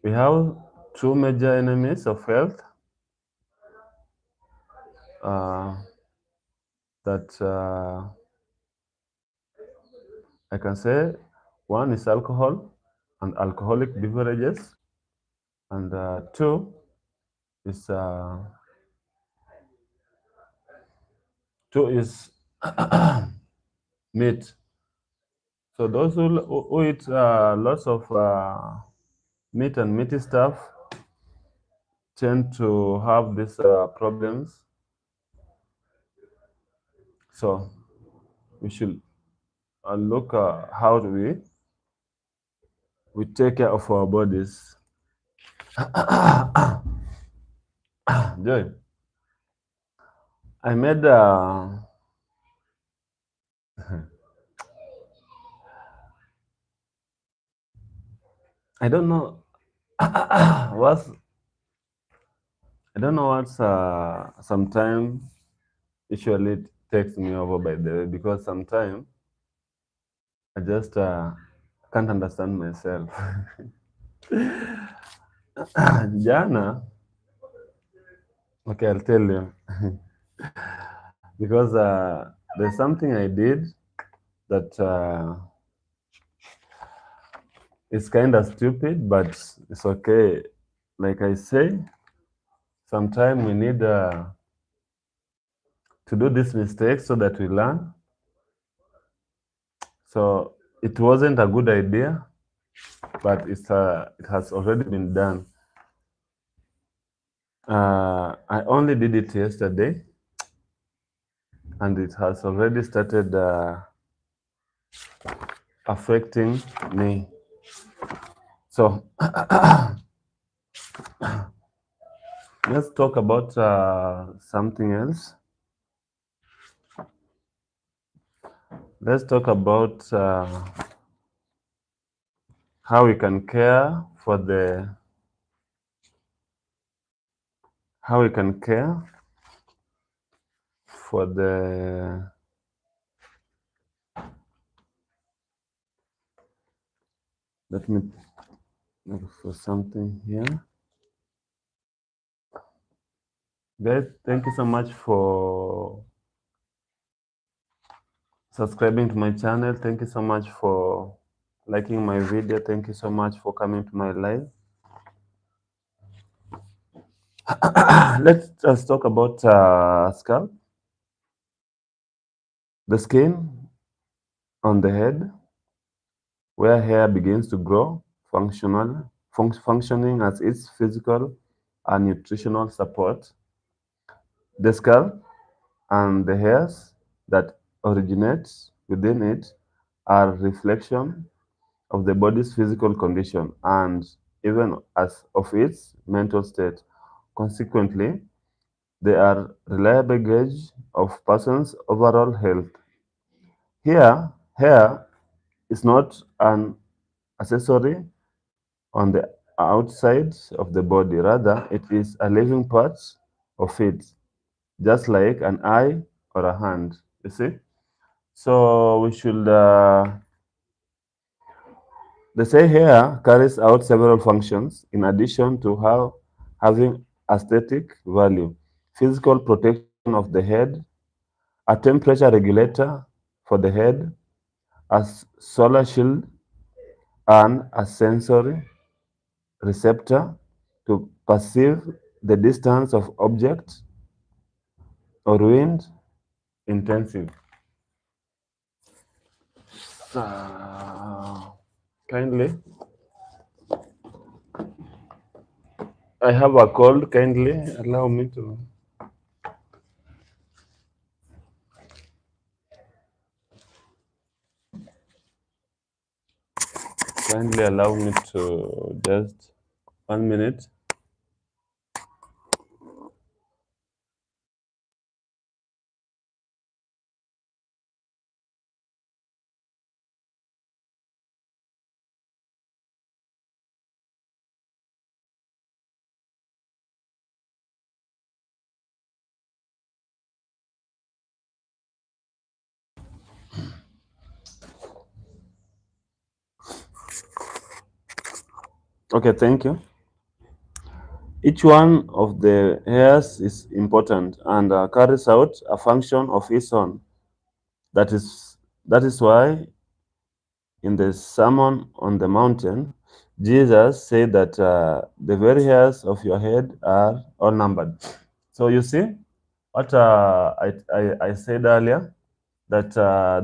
we have two major enemies of health uh, that I can say one is alcohol and alcoholic beverages, and two is meat. So those who eat lots of meat and meaty stuff tend to have these problems. So we should look how do we take care of our bodies. Joy, I made I don't know what's I don't know what's sometime usually takes me over by the way, because sometimes I just can't understand myself. Jana, okay, I'll tell you. Because there's something I did that is kind of stupid, but it's okay. Like I say, sometimes we need to do this mistake so that we learn. So it wasn't a good idea, but it has already been done. I only did it yesterday, and it has already started affecting me. So let's talk about something else. Let's talk about how we can care for how we can care for the let me look for something here. Guys, thank you so much for subscribing to my channel. Thank you so much for liking my video. Thank you so much for coming to my live. Let's just talk about scalp, the skin on the head, where hair begins to grow, functioning as its physical and nutritional support. The scalp and the hairs that originate within it are reflection of the body's physical condition and even as of its mental state. Consequently, they are reliable gauge of person's overall health. Here, hair is not an accessory on the outside of the body. Rather, it is a living part of it, just like an eye or a hand. You see? So we should, they say hair carries out several functions in addition to having aesthetic value. Physical protection of the head, a temperature regulator for the head, a solar shield, and a sensory receptor to perceive the distance of objects or wind intensive. Kindly, I have a cold. Kindly allow me to. Kindly allow me to just 1 minute. Okay, thank you. Each one of the hairs is important and carries out a function of its own. That is why in the Sermon on the Mountain, Jesus said that the very hairs of your head are all numbered. So you see what I said earlier, that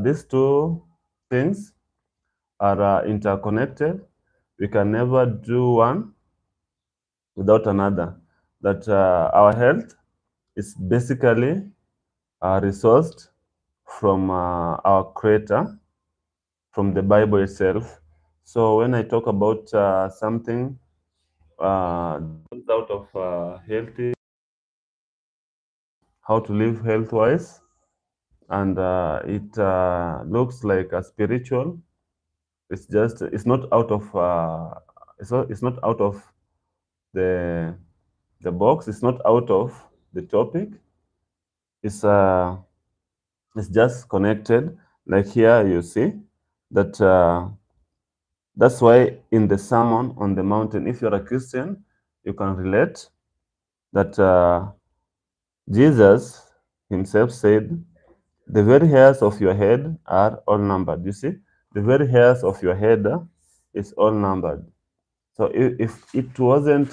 these two things are interconnected. We can never do one without another. That our health is basically resourced from our Creator, from the Bible itself. So when I talk about something comes out of healthy, how to live health-wise, and it looks like a spiritual. It's not out of it's not out of the box. It's not out of the topic. It's uh it's just connected. Like here, you see that. That's why in the Sermon on the Mountain, if you're a Christian, you can relate that Jesus himself said, the very hairs of your head are all numbered. You see, the very hairs of your head is all numbered. So if it wasn't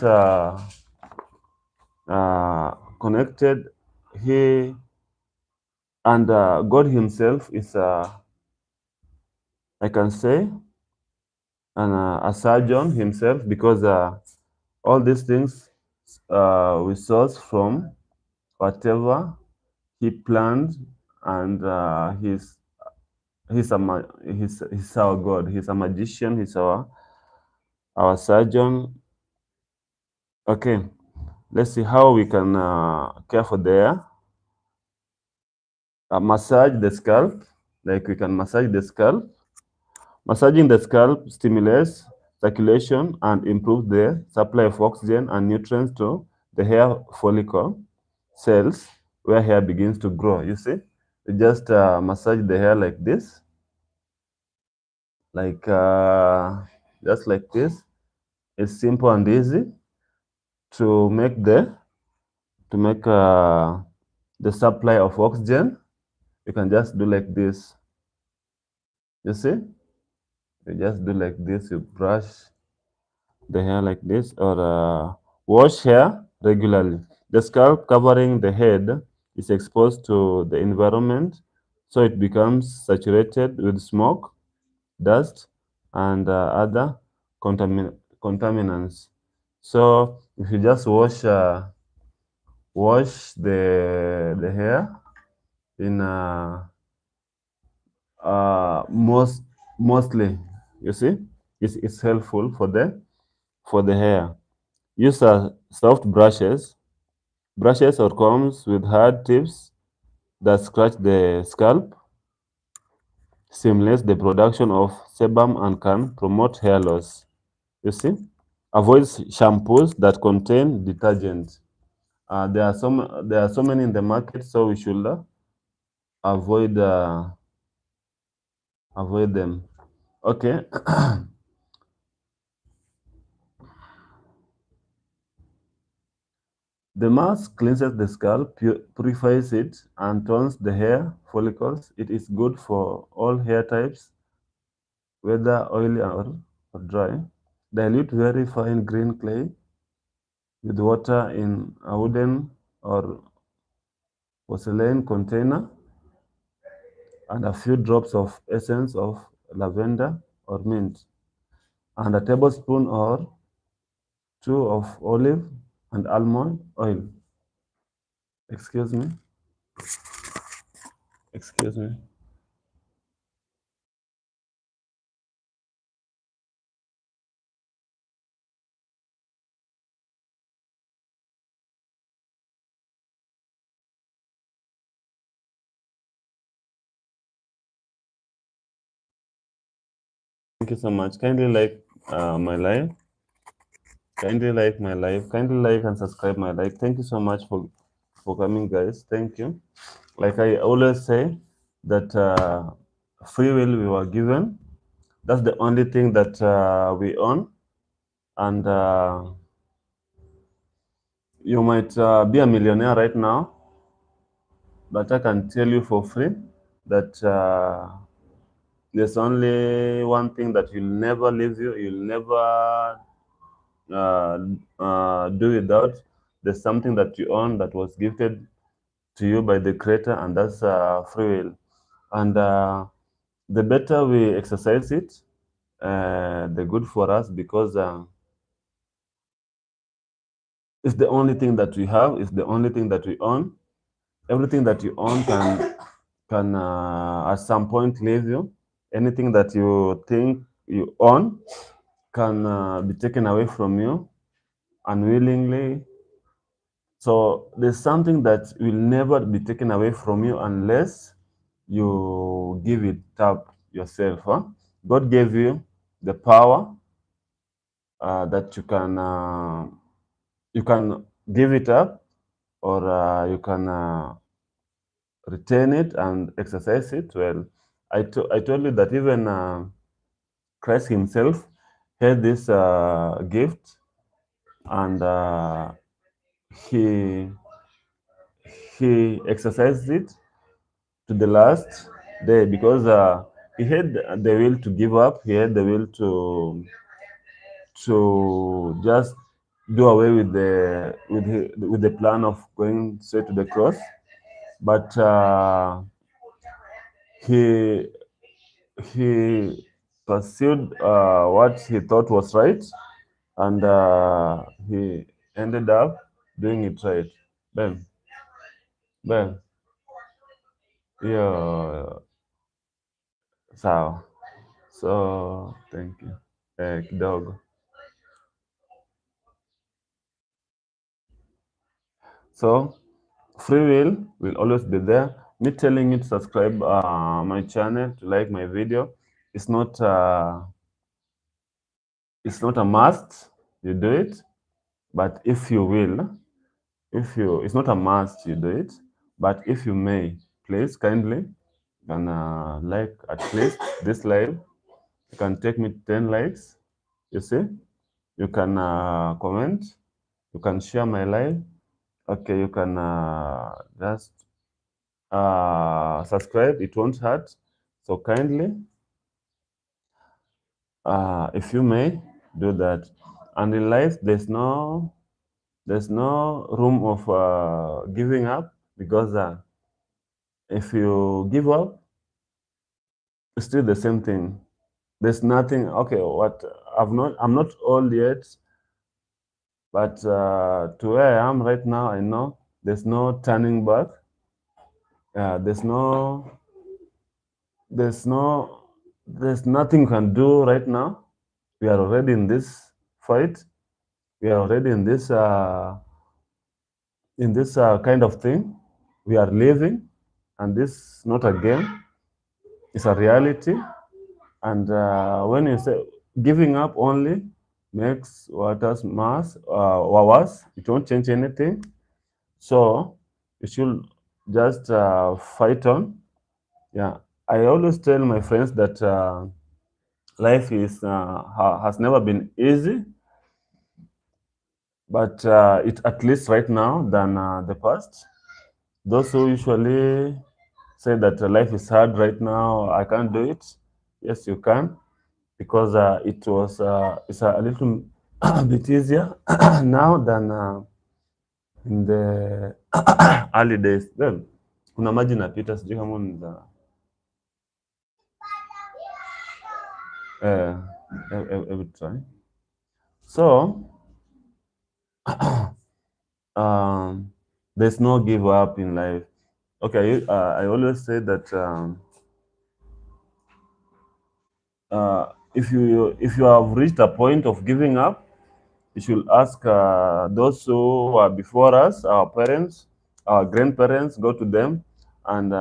connected, he and God himself is, I can say, a surgeon himself, because all these things we source from whatever he planned, and he's our God. He's a magician. He's our surgeon. Okay, let's see how we can care for the hair. Massage the scalp, like we can massage the scalp. Massaging the scalp stimulates circulation and improves the supply of oxygen and nutrients to the hair follicle cells where hair begins to grow. You see, you just massage the hair like this, like just like this. It's simple and easy to make the supply of oxygen. You can just do like this. You see, you just do like this. You brush the hair like this, or wash hair regularly. The scalp covering the head is exposed to the environment, so it becomes saturated with smoke, dust, and other contaminants. So if you just wash the hair in mostly, you see, it's helpful for the hair. Use soft brushes or combs with hard tips that scratch the scalp, stimulates the production of sebum and can promote hair loss. You see, avoid shampoos that contain detergents. There are so many in the market, so we should avoid avoid them. Okay. The mask cleanses the scalp, purifies it, and tones the hair follicles. It is good for all hair types, whether oily or dry. Dilute very fine green clay with water in a wooden or porcelain container, and a few drops of essence of lavender or mint, and a tablespoon or two of olive and almond oil. Excuse me. Excuse me. Thank you so much. Kindly like my live. Kindly like my live. Kindly like and subscribe my live. Thank you so much for coming, guys. Thank you. Like I always say, that free will we were given. That's the only thing that we own, and you might be a millionaire right now, but I can tell you for free that there's only one thing that will never leave you. You'll never do without. There's something that you own that was gifted to you by the Creator, and that's free will. And the better we exercise it, the good for us, because it's the only thing that we have. It's the only thing that we own. Everything that you own can at some point leave you. Anything that you think you own can be taken away from you unwillingly. So there's something that will never be taken away from you unless you give it up yourself. Huh? God gave you the power that you can give it up, or you can retain it and exercise it. Well, I told you that even Christ himself had this gift, and he he exercised it to the last day, because he had the will to give up. He had the will to just do away with with the plan of going straight to the cross. But he he pursued what he thought was right, and he ended up doing it right. Ben, Ben, yeah, sawa. So thank you. Kidogo. So free will always be there. Me telling you to subscribe my channel, to like my video, it's not a must. You do it, but if you will, if you, it's not a must you do it, but if you may, please kindly can like at least this live. You can take me 10 likes. You see, you can comment, you can share my live. Okay, you can just subscribe. It won't hurt. So kindly, if you may, do that. And in life, there's no room of giving up, because if you give up, it's still the same thing. There's nothing. Okay, what I'm not old yet, but to where I am right now, I know there's no turning back. There's no there's no there's nothing you can do right now. We are already in this fight. We are already in this kind of thing. We are living, and this is not a game. It's a reality. And when you say giving up only makes what us mass worse, it won't change anything. So you should just fight on. Yeah, I always tell my friends that life has never been easy, but it at least right now than the past. Those who usually say that life is hard right now, I can't do it. Yes, you can, because it's a little bit easier now than in the early days. Well, kuna maji napita, sijui kama unaweza every try. So there's no give up in life. Okay, I always say that if you have reached a point of giving up, you should ask those who are before us, our parents, our grandparents, go to them, and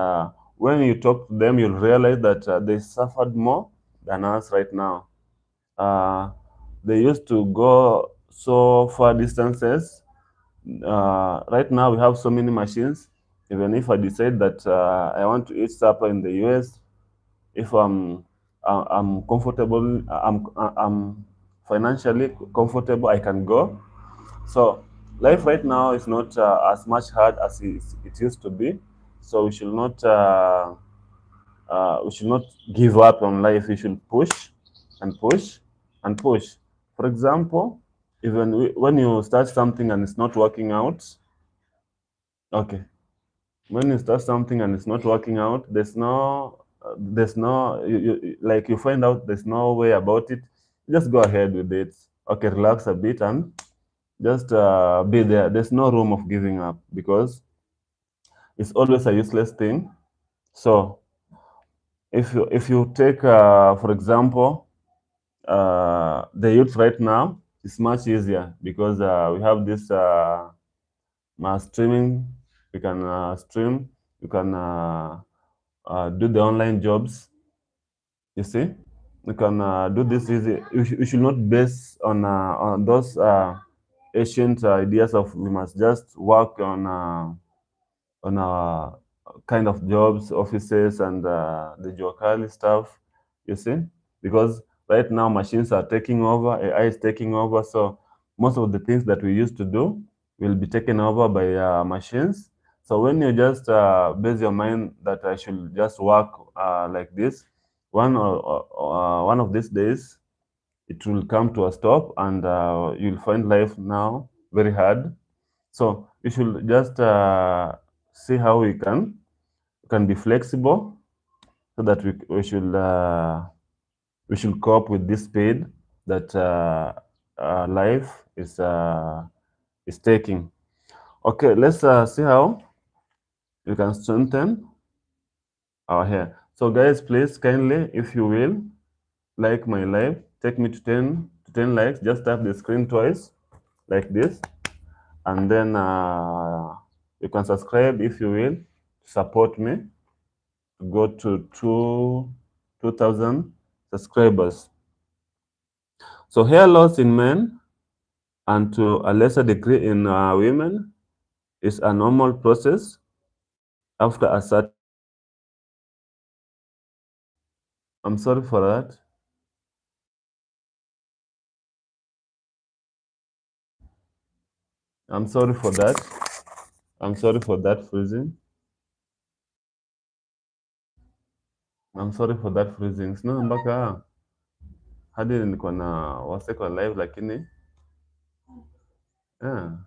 when you talk to them, you'll realize that they suffered more than us right now. They used to go so far distances. Right now, we have so many machines. Even if I decide that I want to eat supper in the US, if I'm comfortable, I'm financially comfortable, I can go. So life right now is not as much hard as it used to be. So we should not give up on life. We should push and push and push. For example, even when you start something and it's not working out, okay, when you start something and it's not working out, like you find out there's no way about it, just go ahead with it. Okay, relax a bit and just be there. There's no room of giving up because it's always a useless thing. So if you take for example the youth right now, it's much easier because we have this streaming. We can stream. You can do the online jobs. You see, you can do this easy. You should not base on those ancient ideas of we must just work on our kind of jobs, offices, and the Jokali stuff, you see? Because right now machines are taking over, AI is taking over, so most of the things that we used to do will be taken over by machines. So when you just base your mind that I should just work like this, one of these days, it will come to a stop and you'll find life now very hard. So we should just see how we can be flexible so that we should cope with this speed that life is taking. Okay, let's see how we can strengthen our hair. So guys, please kindly, if you will, like my live, take me to 10 likes. Just tap the screen twice like this, and then you can subscribe if you will to support me to go to 2,000 subscribers. So hair loss in men and to a lesser degree in women is a normal process after a certain. I'm sorry for that. I'm sorry for that. I'm sorry for that freezing. I'm sorry for that freezing. Sina mpaka hadi nilikuwa na wase kwa live lakini yeah.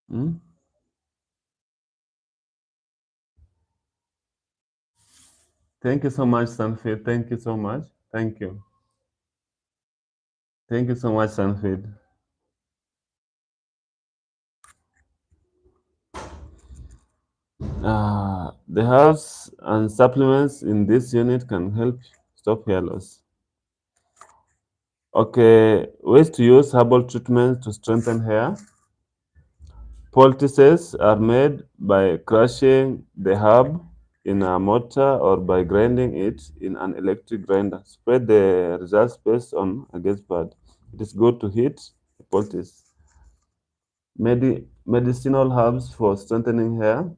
Hmm? Thank you so much, Sanfid. Thank you so much. Thank you. Thank you so much, Sanfid. The herbs and supplements in this unit can help stop hair loss. Okay, ways to use herbal treatments to strengthen hair. Poultices are made by crushing the herb in a mortar or by grinding it in an electric grinder. Spread the results based on a gas pad. It is good to heat the poultice. Medicinal herbs for strengthening hair.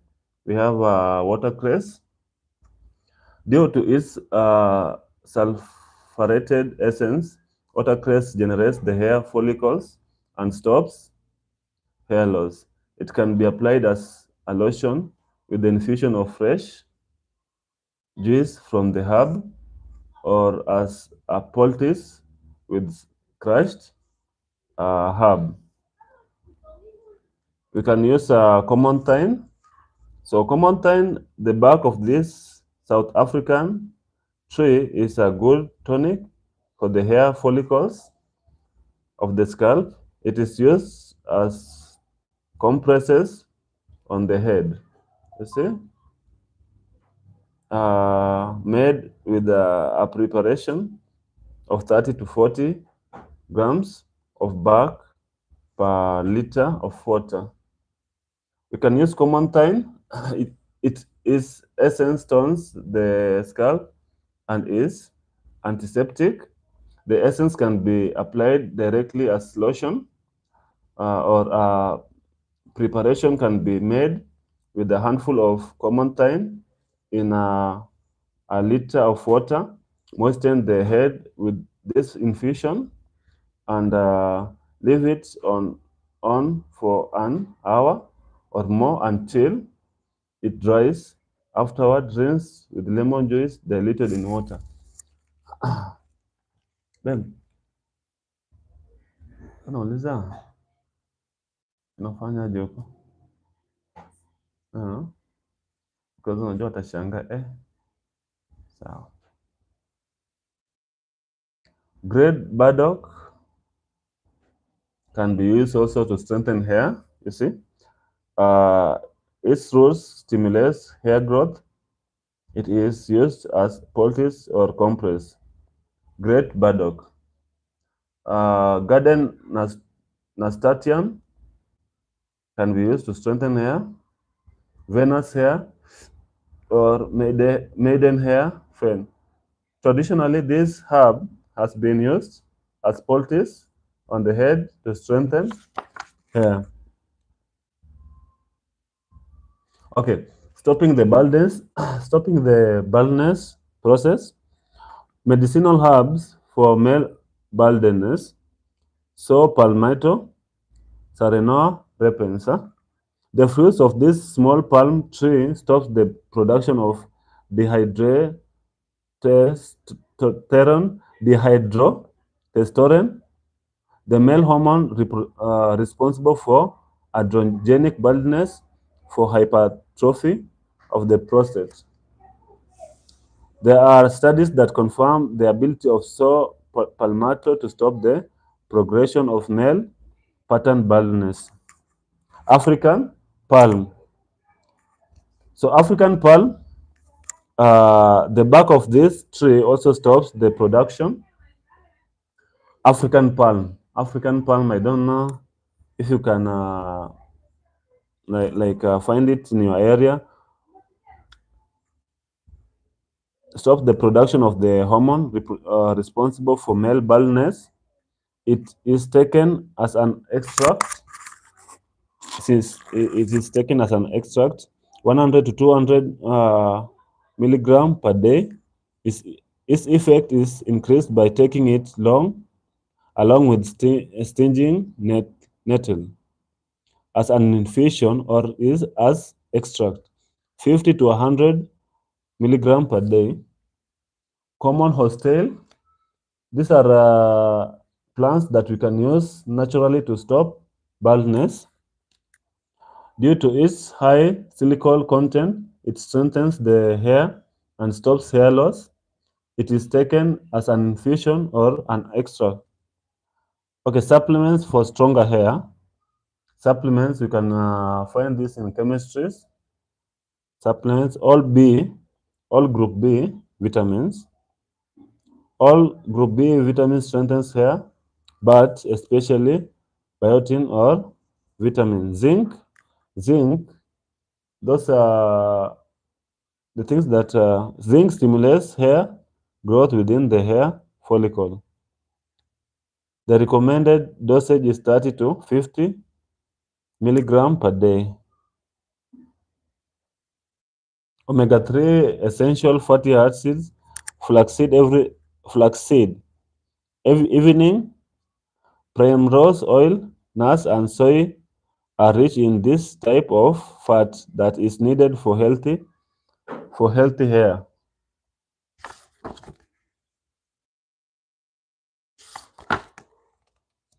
We have watercress. Due to its sulfurated essence, watercress generates the hair follicles and stops hair loss. It can be applied as a lotion with the infusion of fresh juice from the herb or as a poultice with crushed herb. We can use common thyme. So common thyme, the bark of this South African tree is a good tonic for the hair follicles of the scalp. It is used as compresses on the head. You see? Made with a preparation of 30 to 40 grams of bark per liter of water. We can use common thyme. It Its essence tones the scalp and is antiseptic. The essence can be applied directly as lotion, or preparation can be made with a handful of common thyme in a liter of water. Moisten the head with this infusion and leave it on for an hour or more until it dries. Afterward, rinse with lemon juice diluted in water. Ben, unauliza unafanyaje huko? Because unajua watashangaa sawa. Grade burdock can be used also to strengthen hair. You see, its roots stimulates hair growth. It is used as poultice or compress. Great burdock. Garden nasturtium can be used to strengthen hair. Venus hair or maiden hair fern. Traditionally, this herb has been used as poultice on the head to strengthen hair. Okay, stopping the baldness process. Medicinal herbs for male baldness. So palmetto, Sarenoa repens. The fruits of this small palm tree stops the production of dihydrotestosterone, the male hormone responsible for androgenic baldness, for hypertrophy of the prostate. There are studies that confirm the ability of saw palmetto to stop the progression of male pattern baldness. African palm. So African palm, the bark of this tree also stops the production. African palm. I don't know if you can find it in your area. Stop the production of the hormone responsible for male baldness. It is taken as an extract. It is taken as an extract, 100 to 200 milligram per day. Its effect is increased by taking it along with stinging nettle as an infusion or is as extract, 50 to 100 milligram per day. Common horsetail. These are plants that we can use naturally to stop baldness. Due to its high silicol content, it strengthens the hair and stops hair loss. It is taken as an infusion or an extract. Okay, supplements for stronger hair. Supplements, you can find this in chemistries. Supplements, all group B vitamins. All group B vitamins strengthens hair, but especially biotin or vitamin. Zinc, those are the things that zinc stimulates hair growth within the hair follicle. The recommended dosage is 30 to 50 milligram per day. Omega-3 essential fatty acids, flaxseed every evening, primrose oil, nuts and soy are rich in this type of fat that is needed for healthy hair.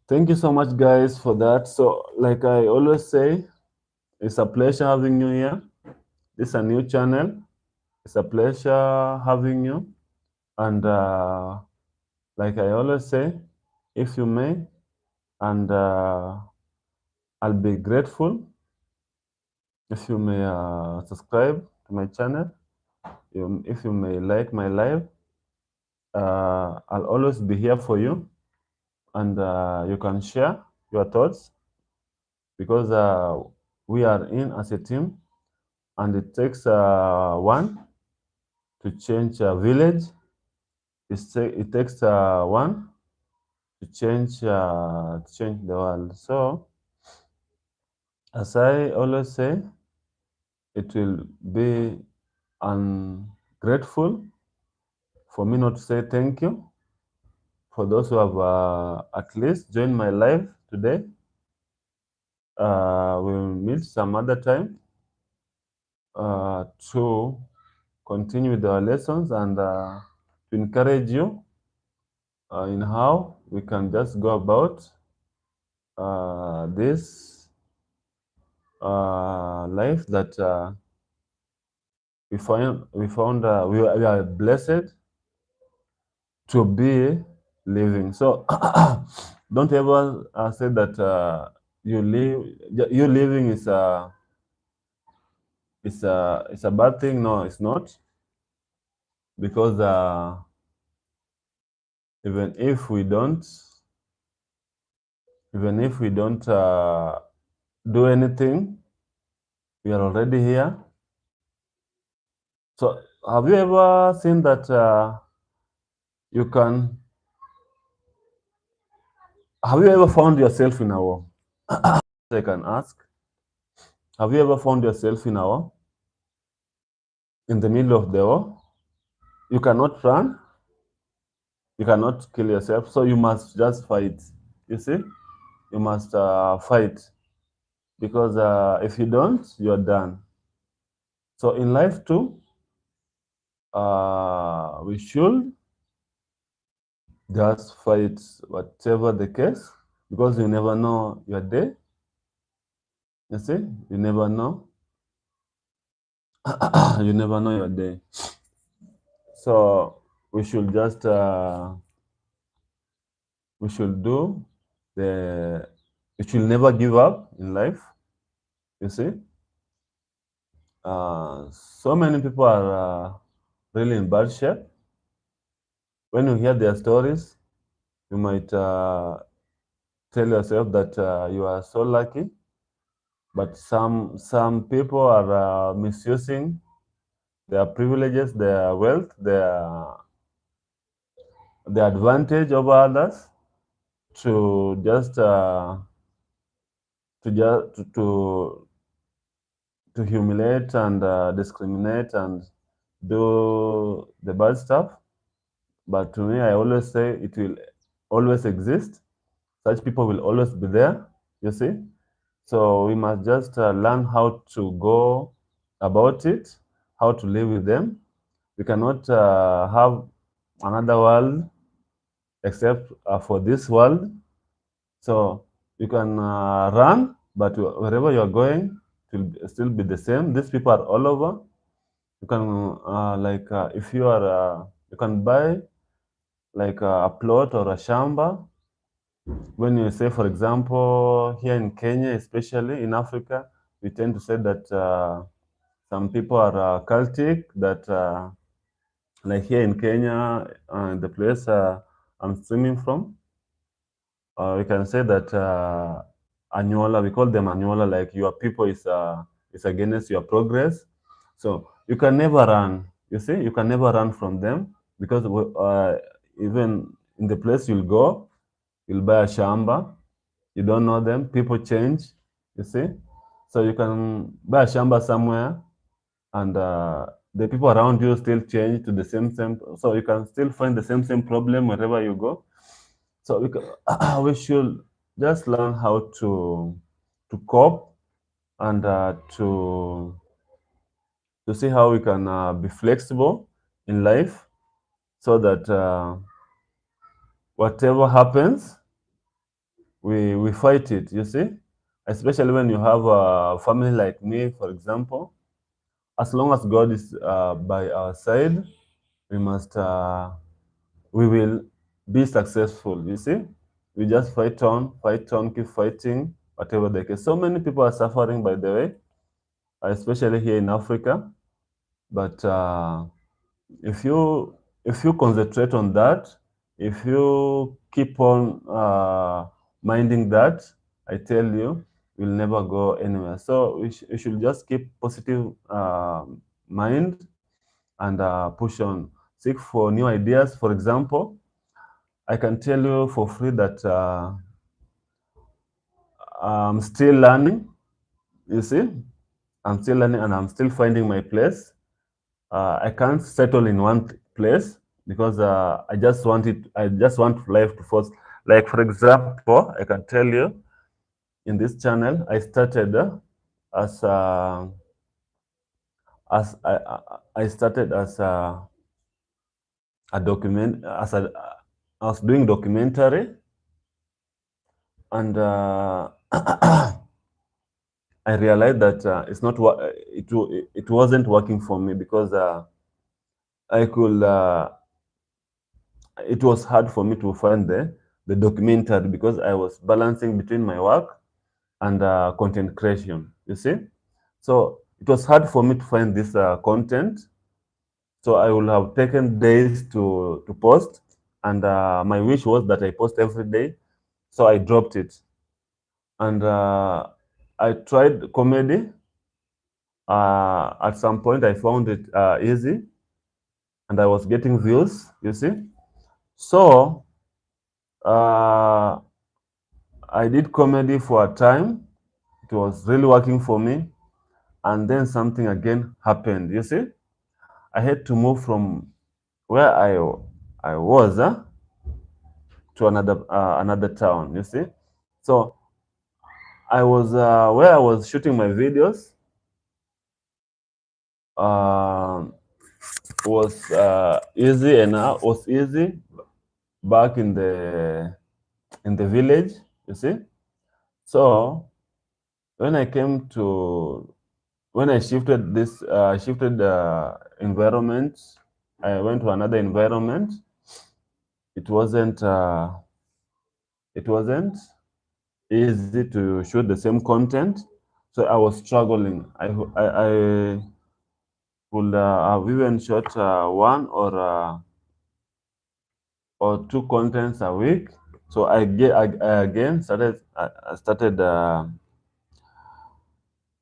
Thank you so much, guys, for that. So, like I always say, it's a pleasure having you here. This is a new channel. It's a pleasure having you. And like I always say, if you may, and I'll be grateful if you may subscribe to my channel. If you may like my live, I'll always be here for you. And you can share your thoughts because we are in as a team. and it takes one to change a village. It takes one to change the world. So, as I always say, it will be ungrateful for me not to say thank you for those who have at least joined my life today. We'll meet some other time to continue with our lessons and to encourage you in how we can just go about this life that we are blessed to be living. So don't ever say that you living is a bad thing. No, it's not, because even if we don't do anything, we are already here. So have you ever seen that you can have you ever found yourself in a war? I can ask, have you ever found yourself in a war, in the middle of the war? You cannot run, you cannot kill yourself, so you must just fight. You see, you must fight, because if you don't, you're done. So in life too, we should just fight, whatever the case, because you never know your day. You see, you never know. You never know your day. So we should just we should do the. We should never give up in life. You see, so many people are really in bad shape. When you hear their stories, you might tell yourself that you are so lucky, but some people are misusing their privileges, their wealth, their advantage over others to just to humiliate and discriminate and do the bad stuff. But to me, I always say it will always exist. Such people will always be there, you see. So we must just learn how to go about it, how to live with them. We cannot have another world except for this world. So you can run, but wherever you are going, it will still be the same. These people are all over. You can if you are you can buy like a plot or a shamba. When you say, for example, here in Kenya, especially in Africa, we tend to say that some people are cultic, that like here in Kenya, the place I'm streaming from, we can say that Anyola, we call them Anyola, like your people is against your progress. So you can never run. You see, you can never run from them, because even in the place you'll go, you'll buy a shamba. You don't know them. People change. You see, so you can buy a shamba somewhere, and the people around you still change to the same. So you can still find the same problem wherever you go. So we should just learn how to cope and to see how we can be flexible in life, so that whatever happens, we fight it. You see, especially when you have a family like me, for example. As long as God is by our side, we must we will be successful. You see, we just fight on, keep fighting, whatever the case. So many people are suffering, by the way, especially here in Africa. But if you concentrate on that, if you keep on minding that, I tell you, we'll never go anywhere. So we should just keep positive mind and push on. Seek for new ideas. For example, I can tell you for free that I'm still learning. You see, I'm still learning and I'm still finding my place. I can't settle in one place because I just want it. I just want life to force. Like for example, I can tell you in this channel, I started as I started as a document as a I was doing documentary, and I realized that it wasn't working for me because I could it was hard for me to find the documentary because I was balancing between my work and content creation. You see, so it was hard for me to find this content. So I would have taken days to post, and my wish was that I post every day. So I dropped it, and I tried comedy. At some point, I found it easy, and I was getting views. You see, so uh, I did comedy for a time. It was really working for me, and then something again happened. You see, I had to move from where I was to another town. You see, so I was where I was shooting my videos uh, was easy back in the village. You see, so when I came to when I shifted environment, I went to another environment. It wasn't uh, it wasn't easy to shoot the same content, so I was struggling. I could have even shot one or two contents a week. So I again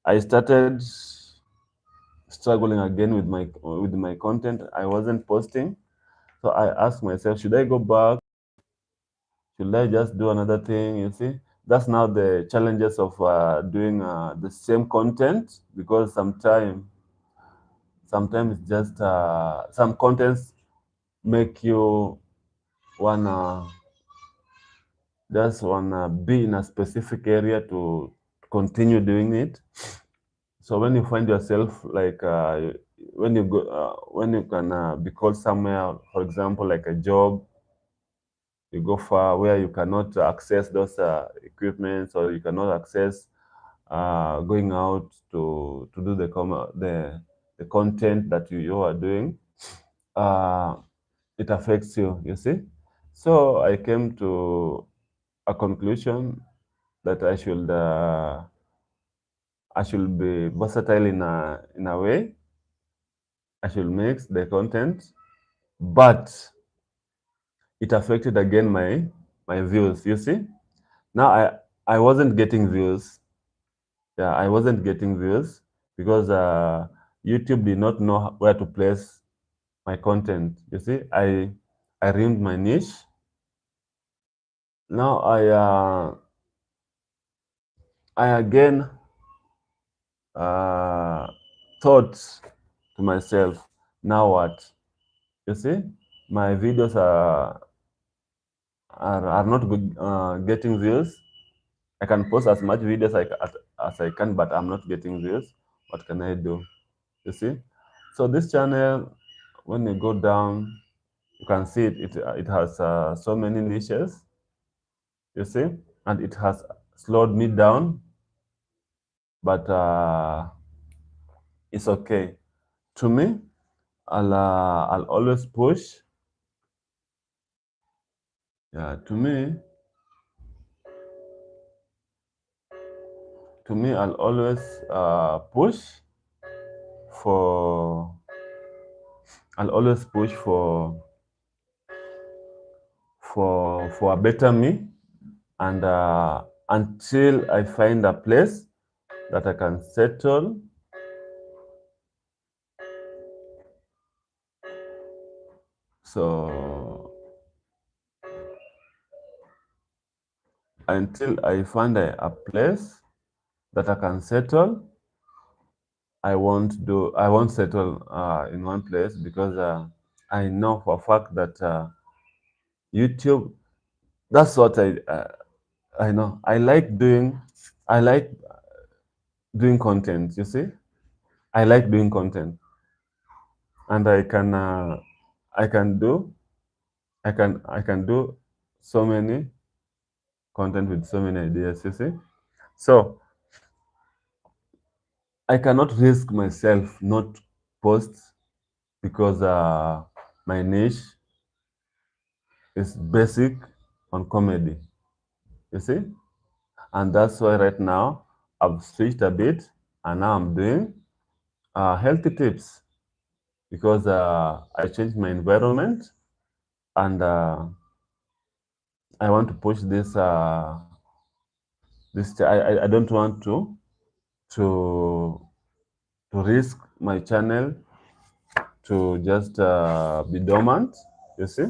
I started struggling again with my content. I wasn't posting, so I asked myself, should I go back? Should I just do another thing? You see, that's now the challenges of doing the same content, because sometimes just some contents make you wanna just wanna be in a specific area to continue doing it. So when you find yourself like when you can be called somewhere, for example, like a job, you go far where you cannot access those equipments, or you cannot access going out to do the content that you are doing. Uh, it affects you. You see. So I came to a conclusion that I should be versatile in a way. I should mix the content, but it affected again my views. You see, now I wasn't getting views. Yeah, I wasn't getting views because YouTube did not know where to place my content. You see, I ruined my niche. Now I again uh, thought to myself, now what? You see, my videos are not good, getting views. I can post as much videos as I can, but I'm not getting views. What can I do? You see, so this channel, when you go down, you can see it has so many niches. You see, and it has slowed me down, but it's okay. To me, I'll always push. Yeah, to me, I'll always push for. I'll always push for a better me, and until I find a place that I can settle. So until I find a place that I can settle, I won't settle in one place, because I know for a fact that YouTube, that's what I know. I like doing content, you see. I like doing content, and I can do I can do so many content with so many ideas, you see. So I cannot risk myself not post, because my niche is basic on comedy, you see. And that's why right now I've switched a bit, and now I'm doing healthy tips, because I changed my environment, and I want to push this. I don't want to to risk my channel to just be dormant. You see,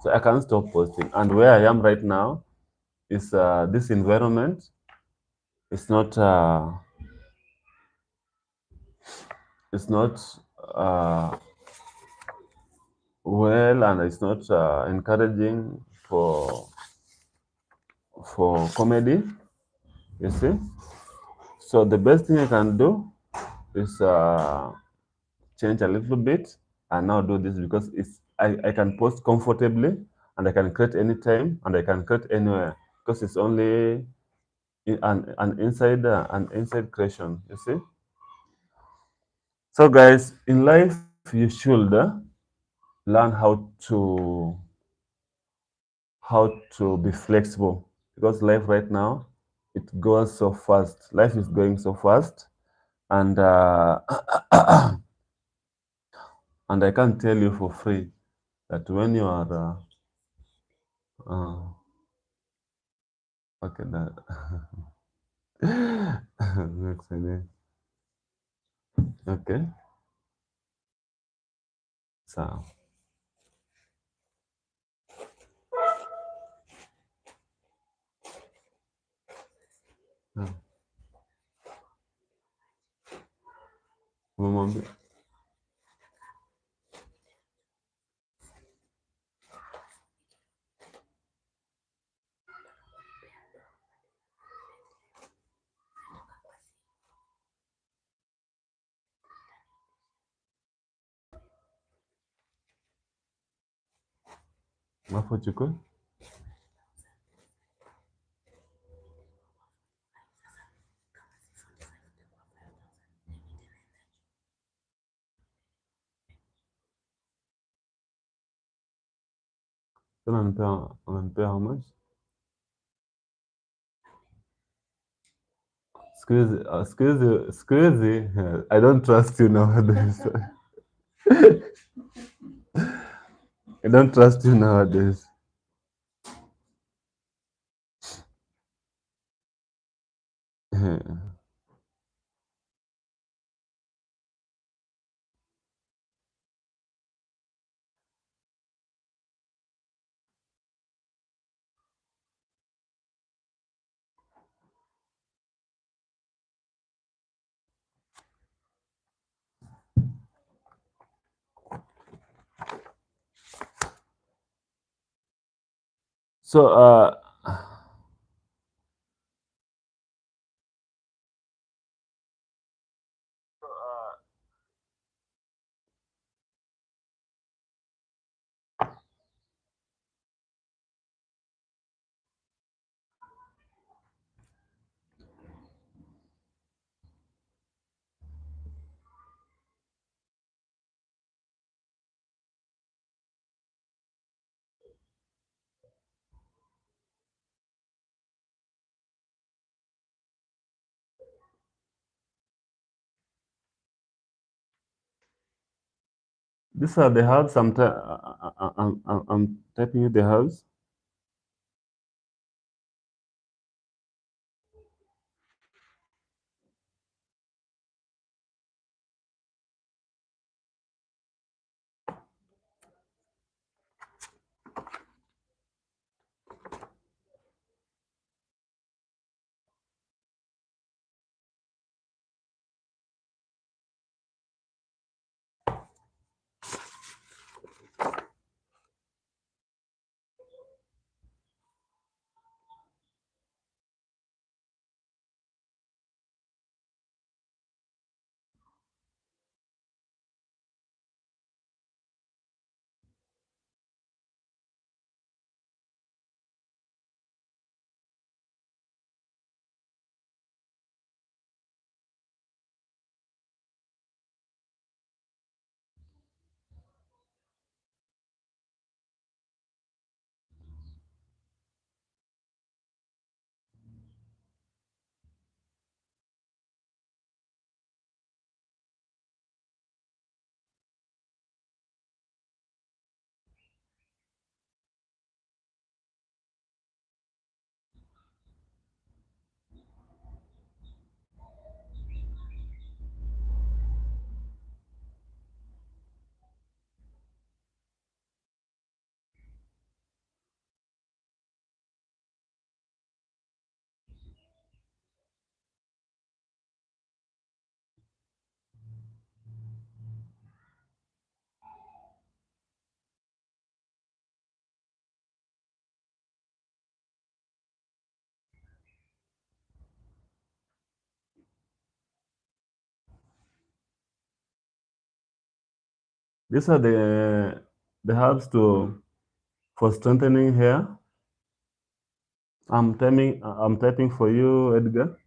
so I can't stop posting. And where I am right now is this environment. It's not. It's not uh, well, and it's not encouraging for comedy. You see, so the best thing I can do is change a little bit and now do this, because I can post comfortably, and I can create anytime, and I can create anywhere, because it's only an inside creation, you see. So guys, in life you should learn how to be flexible, because life right now, it goes so fast. Life is going so fast, and and I can't tell you for free that when you are okay, that next idea. Okay, so umemwambia alafu uchukue. Tena unanipea how much? Siku hizi, I don't trust you nowadays. I don't trust you nowadays. So these are the herbs. I'm typing you the herbs. These are the herbs for strengthening hair. I'm typing for you, Edgar.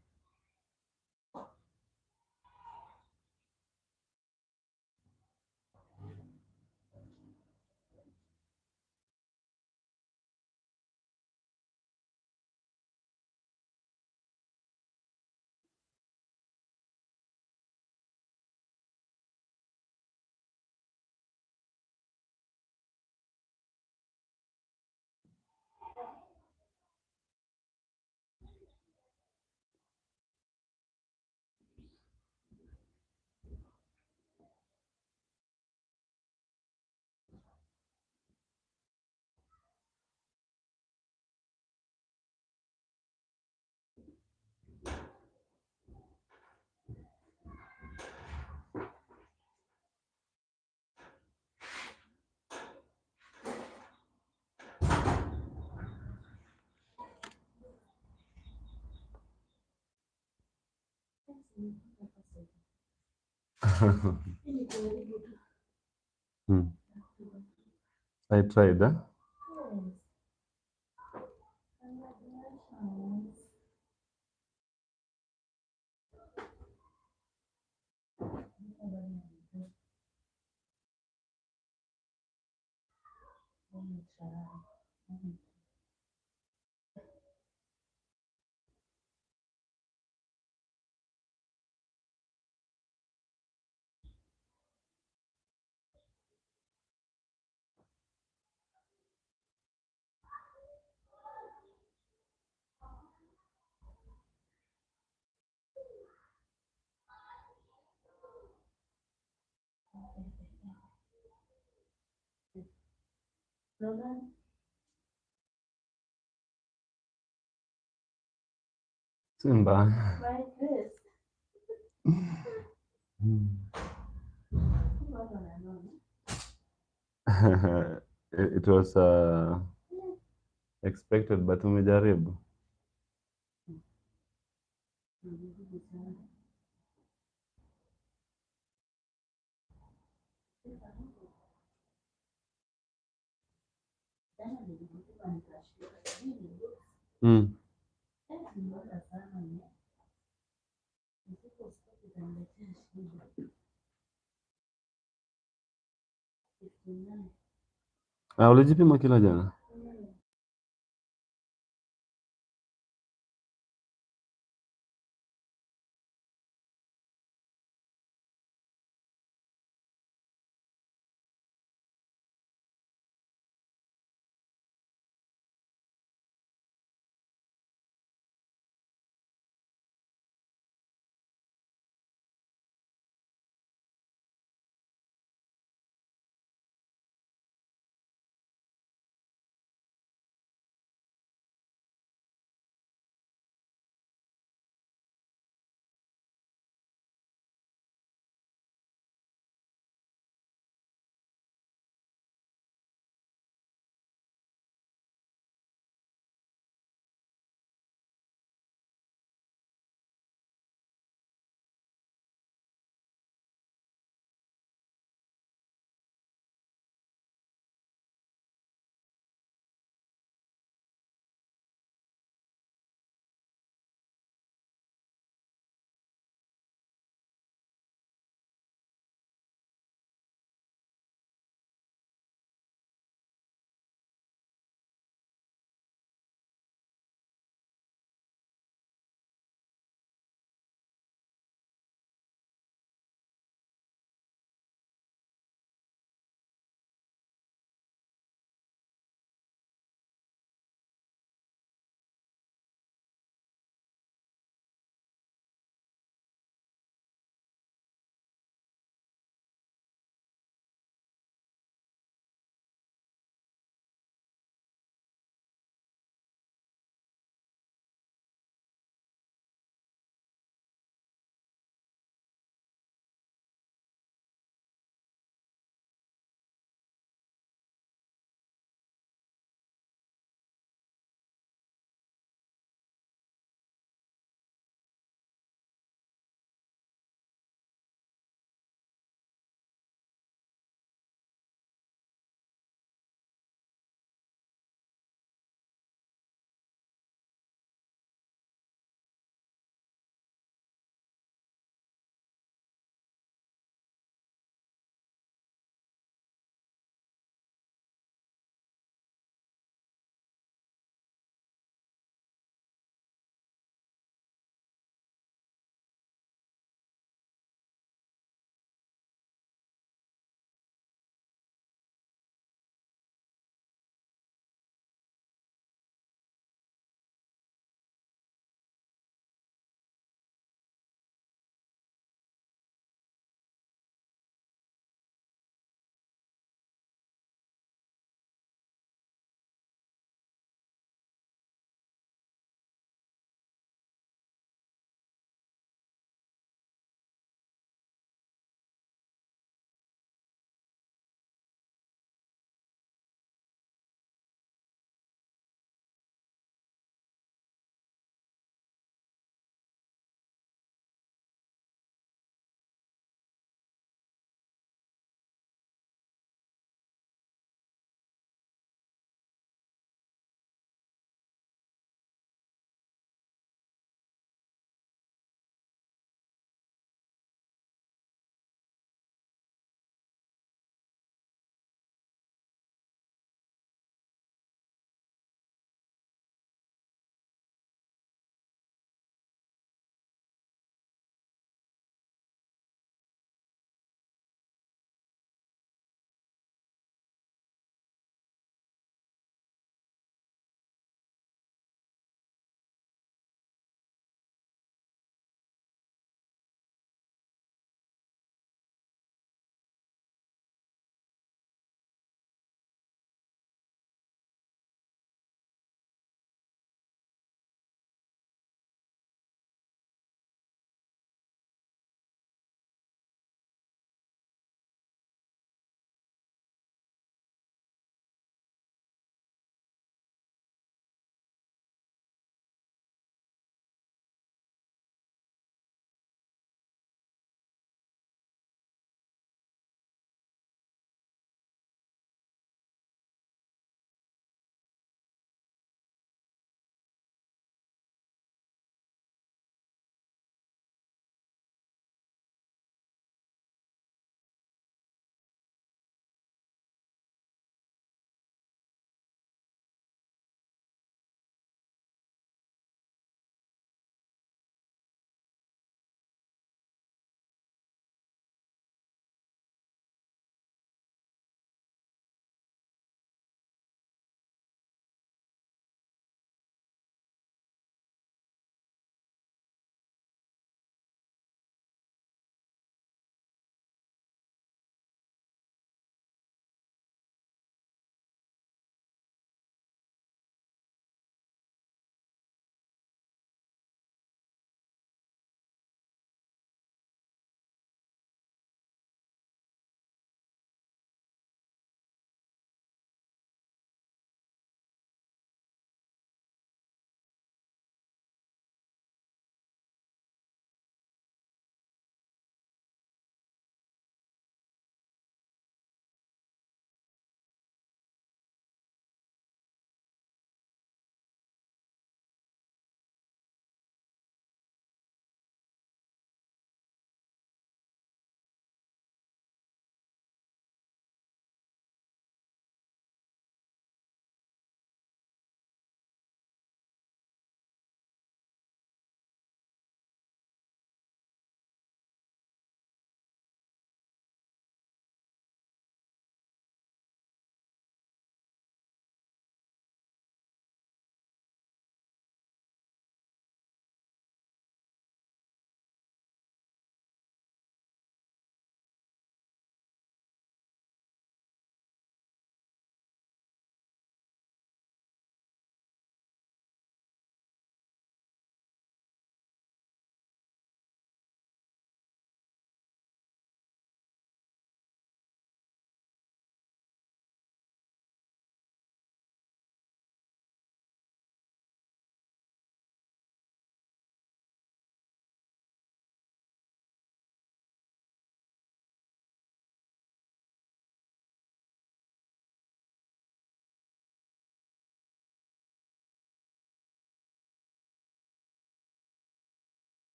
Hmm. I tried, huh? Simba. Hmm. It was expected, but umejaribu. Mm. Ulijipima kilo jana?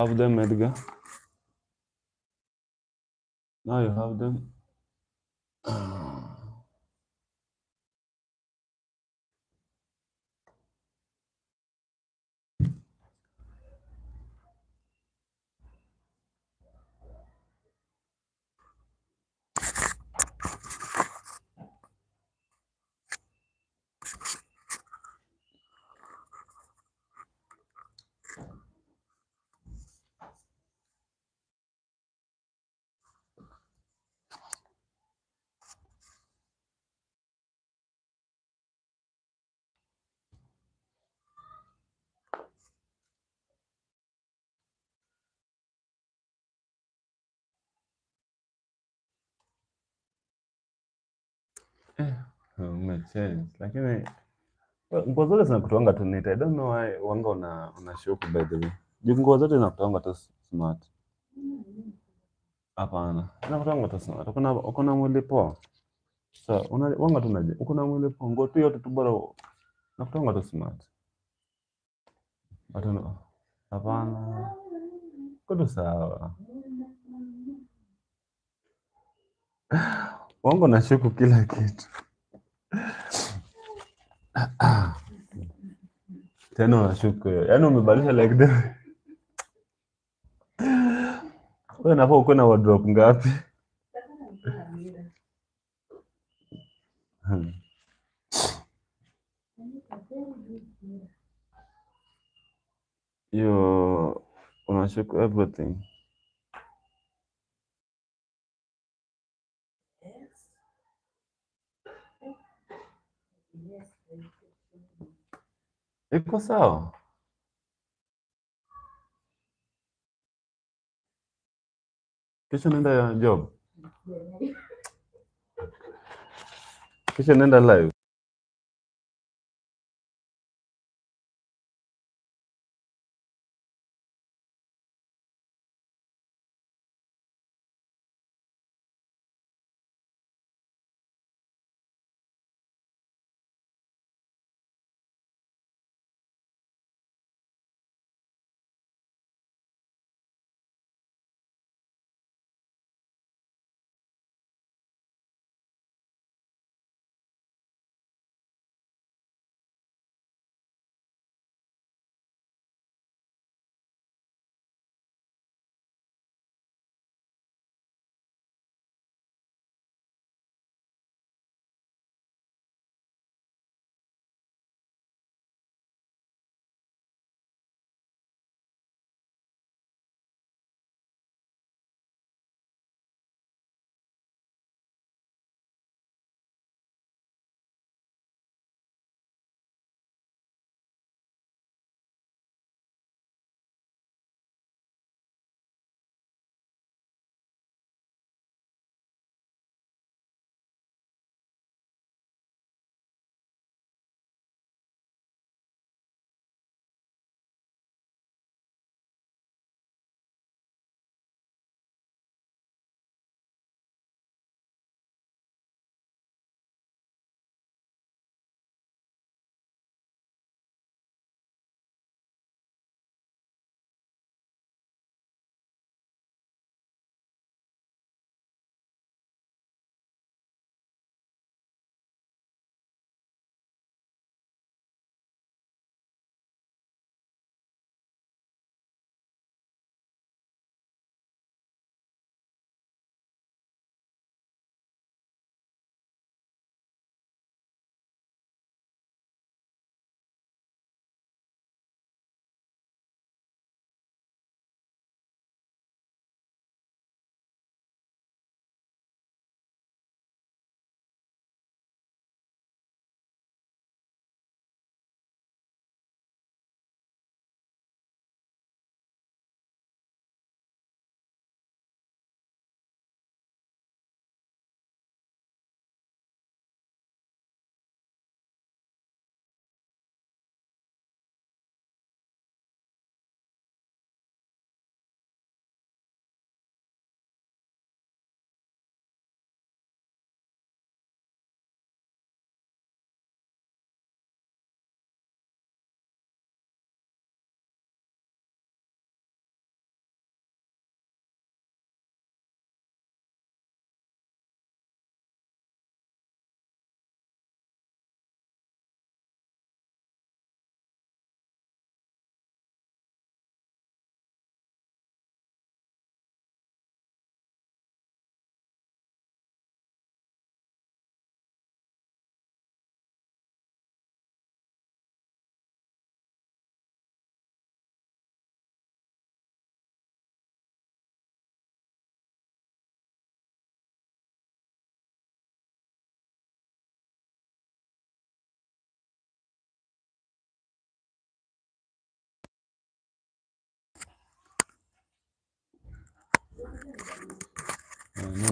Have them, Edgar. Now you have them. Umechange. Lakini nguo zote zinakutoanga tu neat. I don't know why wanga una shock by the way. Juu nguo zote zinakutoanga tu smart. Hapana. Zinakutoanga tu smart. Uko na mwili poa. So, wanga tu naje. Uko na mwili poa. Nguo tu yote tu bora nakutoanga tu smart. Watu no. Hapana. Uko tu sawa. Wanga na shock kila kitu. Tena unashuku. Yaani umebadilisha like that. Wewe unafaa uko na wardrobe ngapi? You unashuku everything. Iko sawa. Kesho nenda ya job. Kesho nenda live.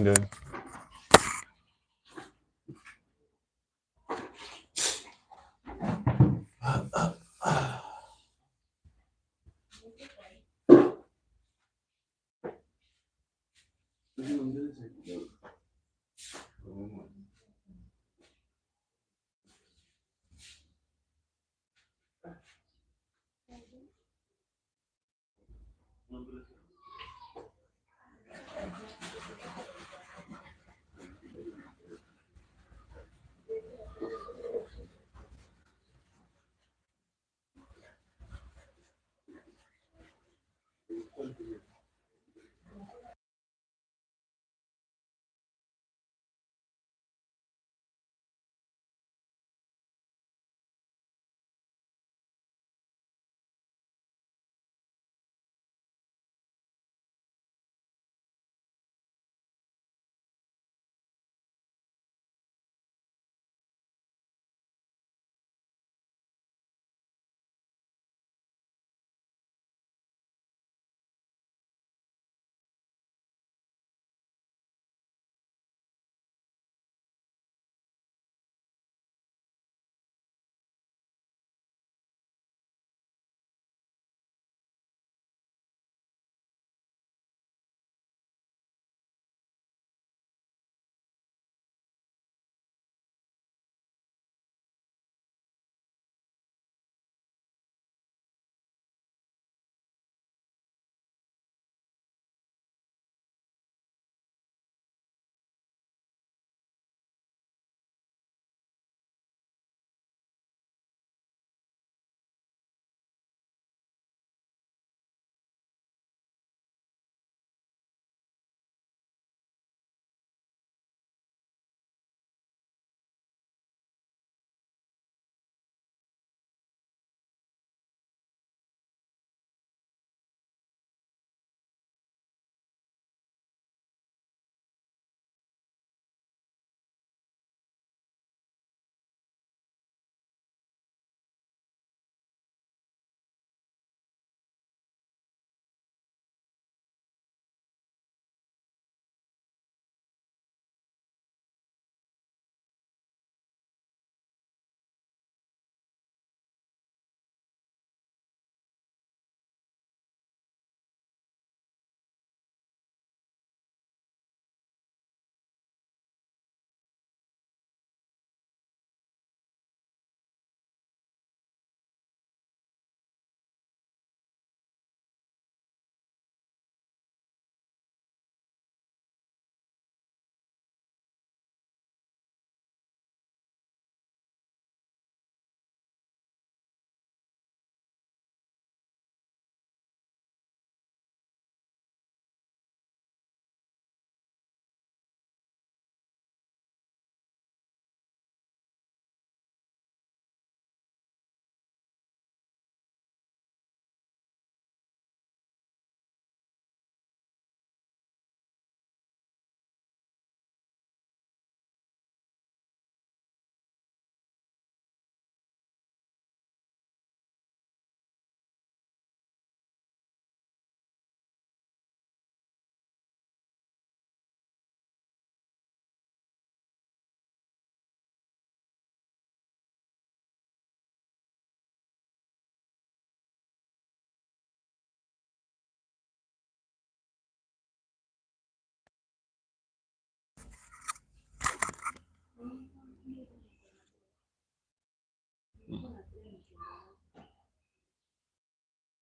Ndio.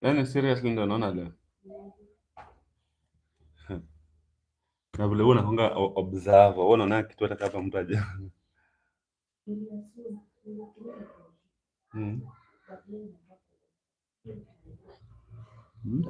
Yaani seriously ndio naona leo. Na vile wewe unakuanga observer, wewe unaona kitu hata kama mtu aje. Mm. Mm.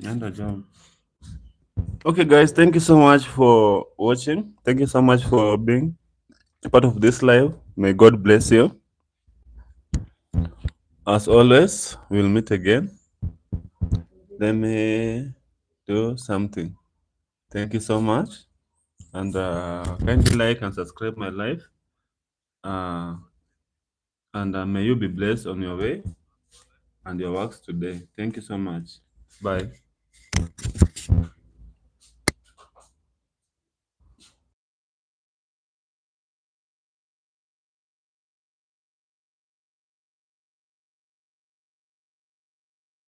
End the job. Okay, guys, thank you so much for watching. Thank you so much for being a part of this live. May God bless you. As always, we'll meet again. Let me do something. Thank you so much. And kindly like and subscribe my live. And may you be blessed on your way and your works today. Thank you so much. Bye.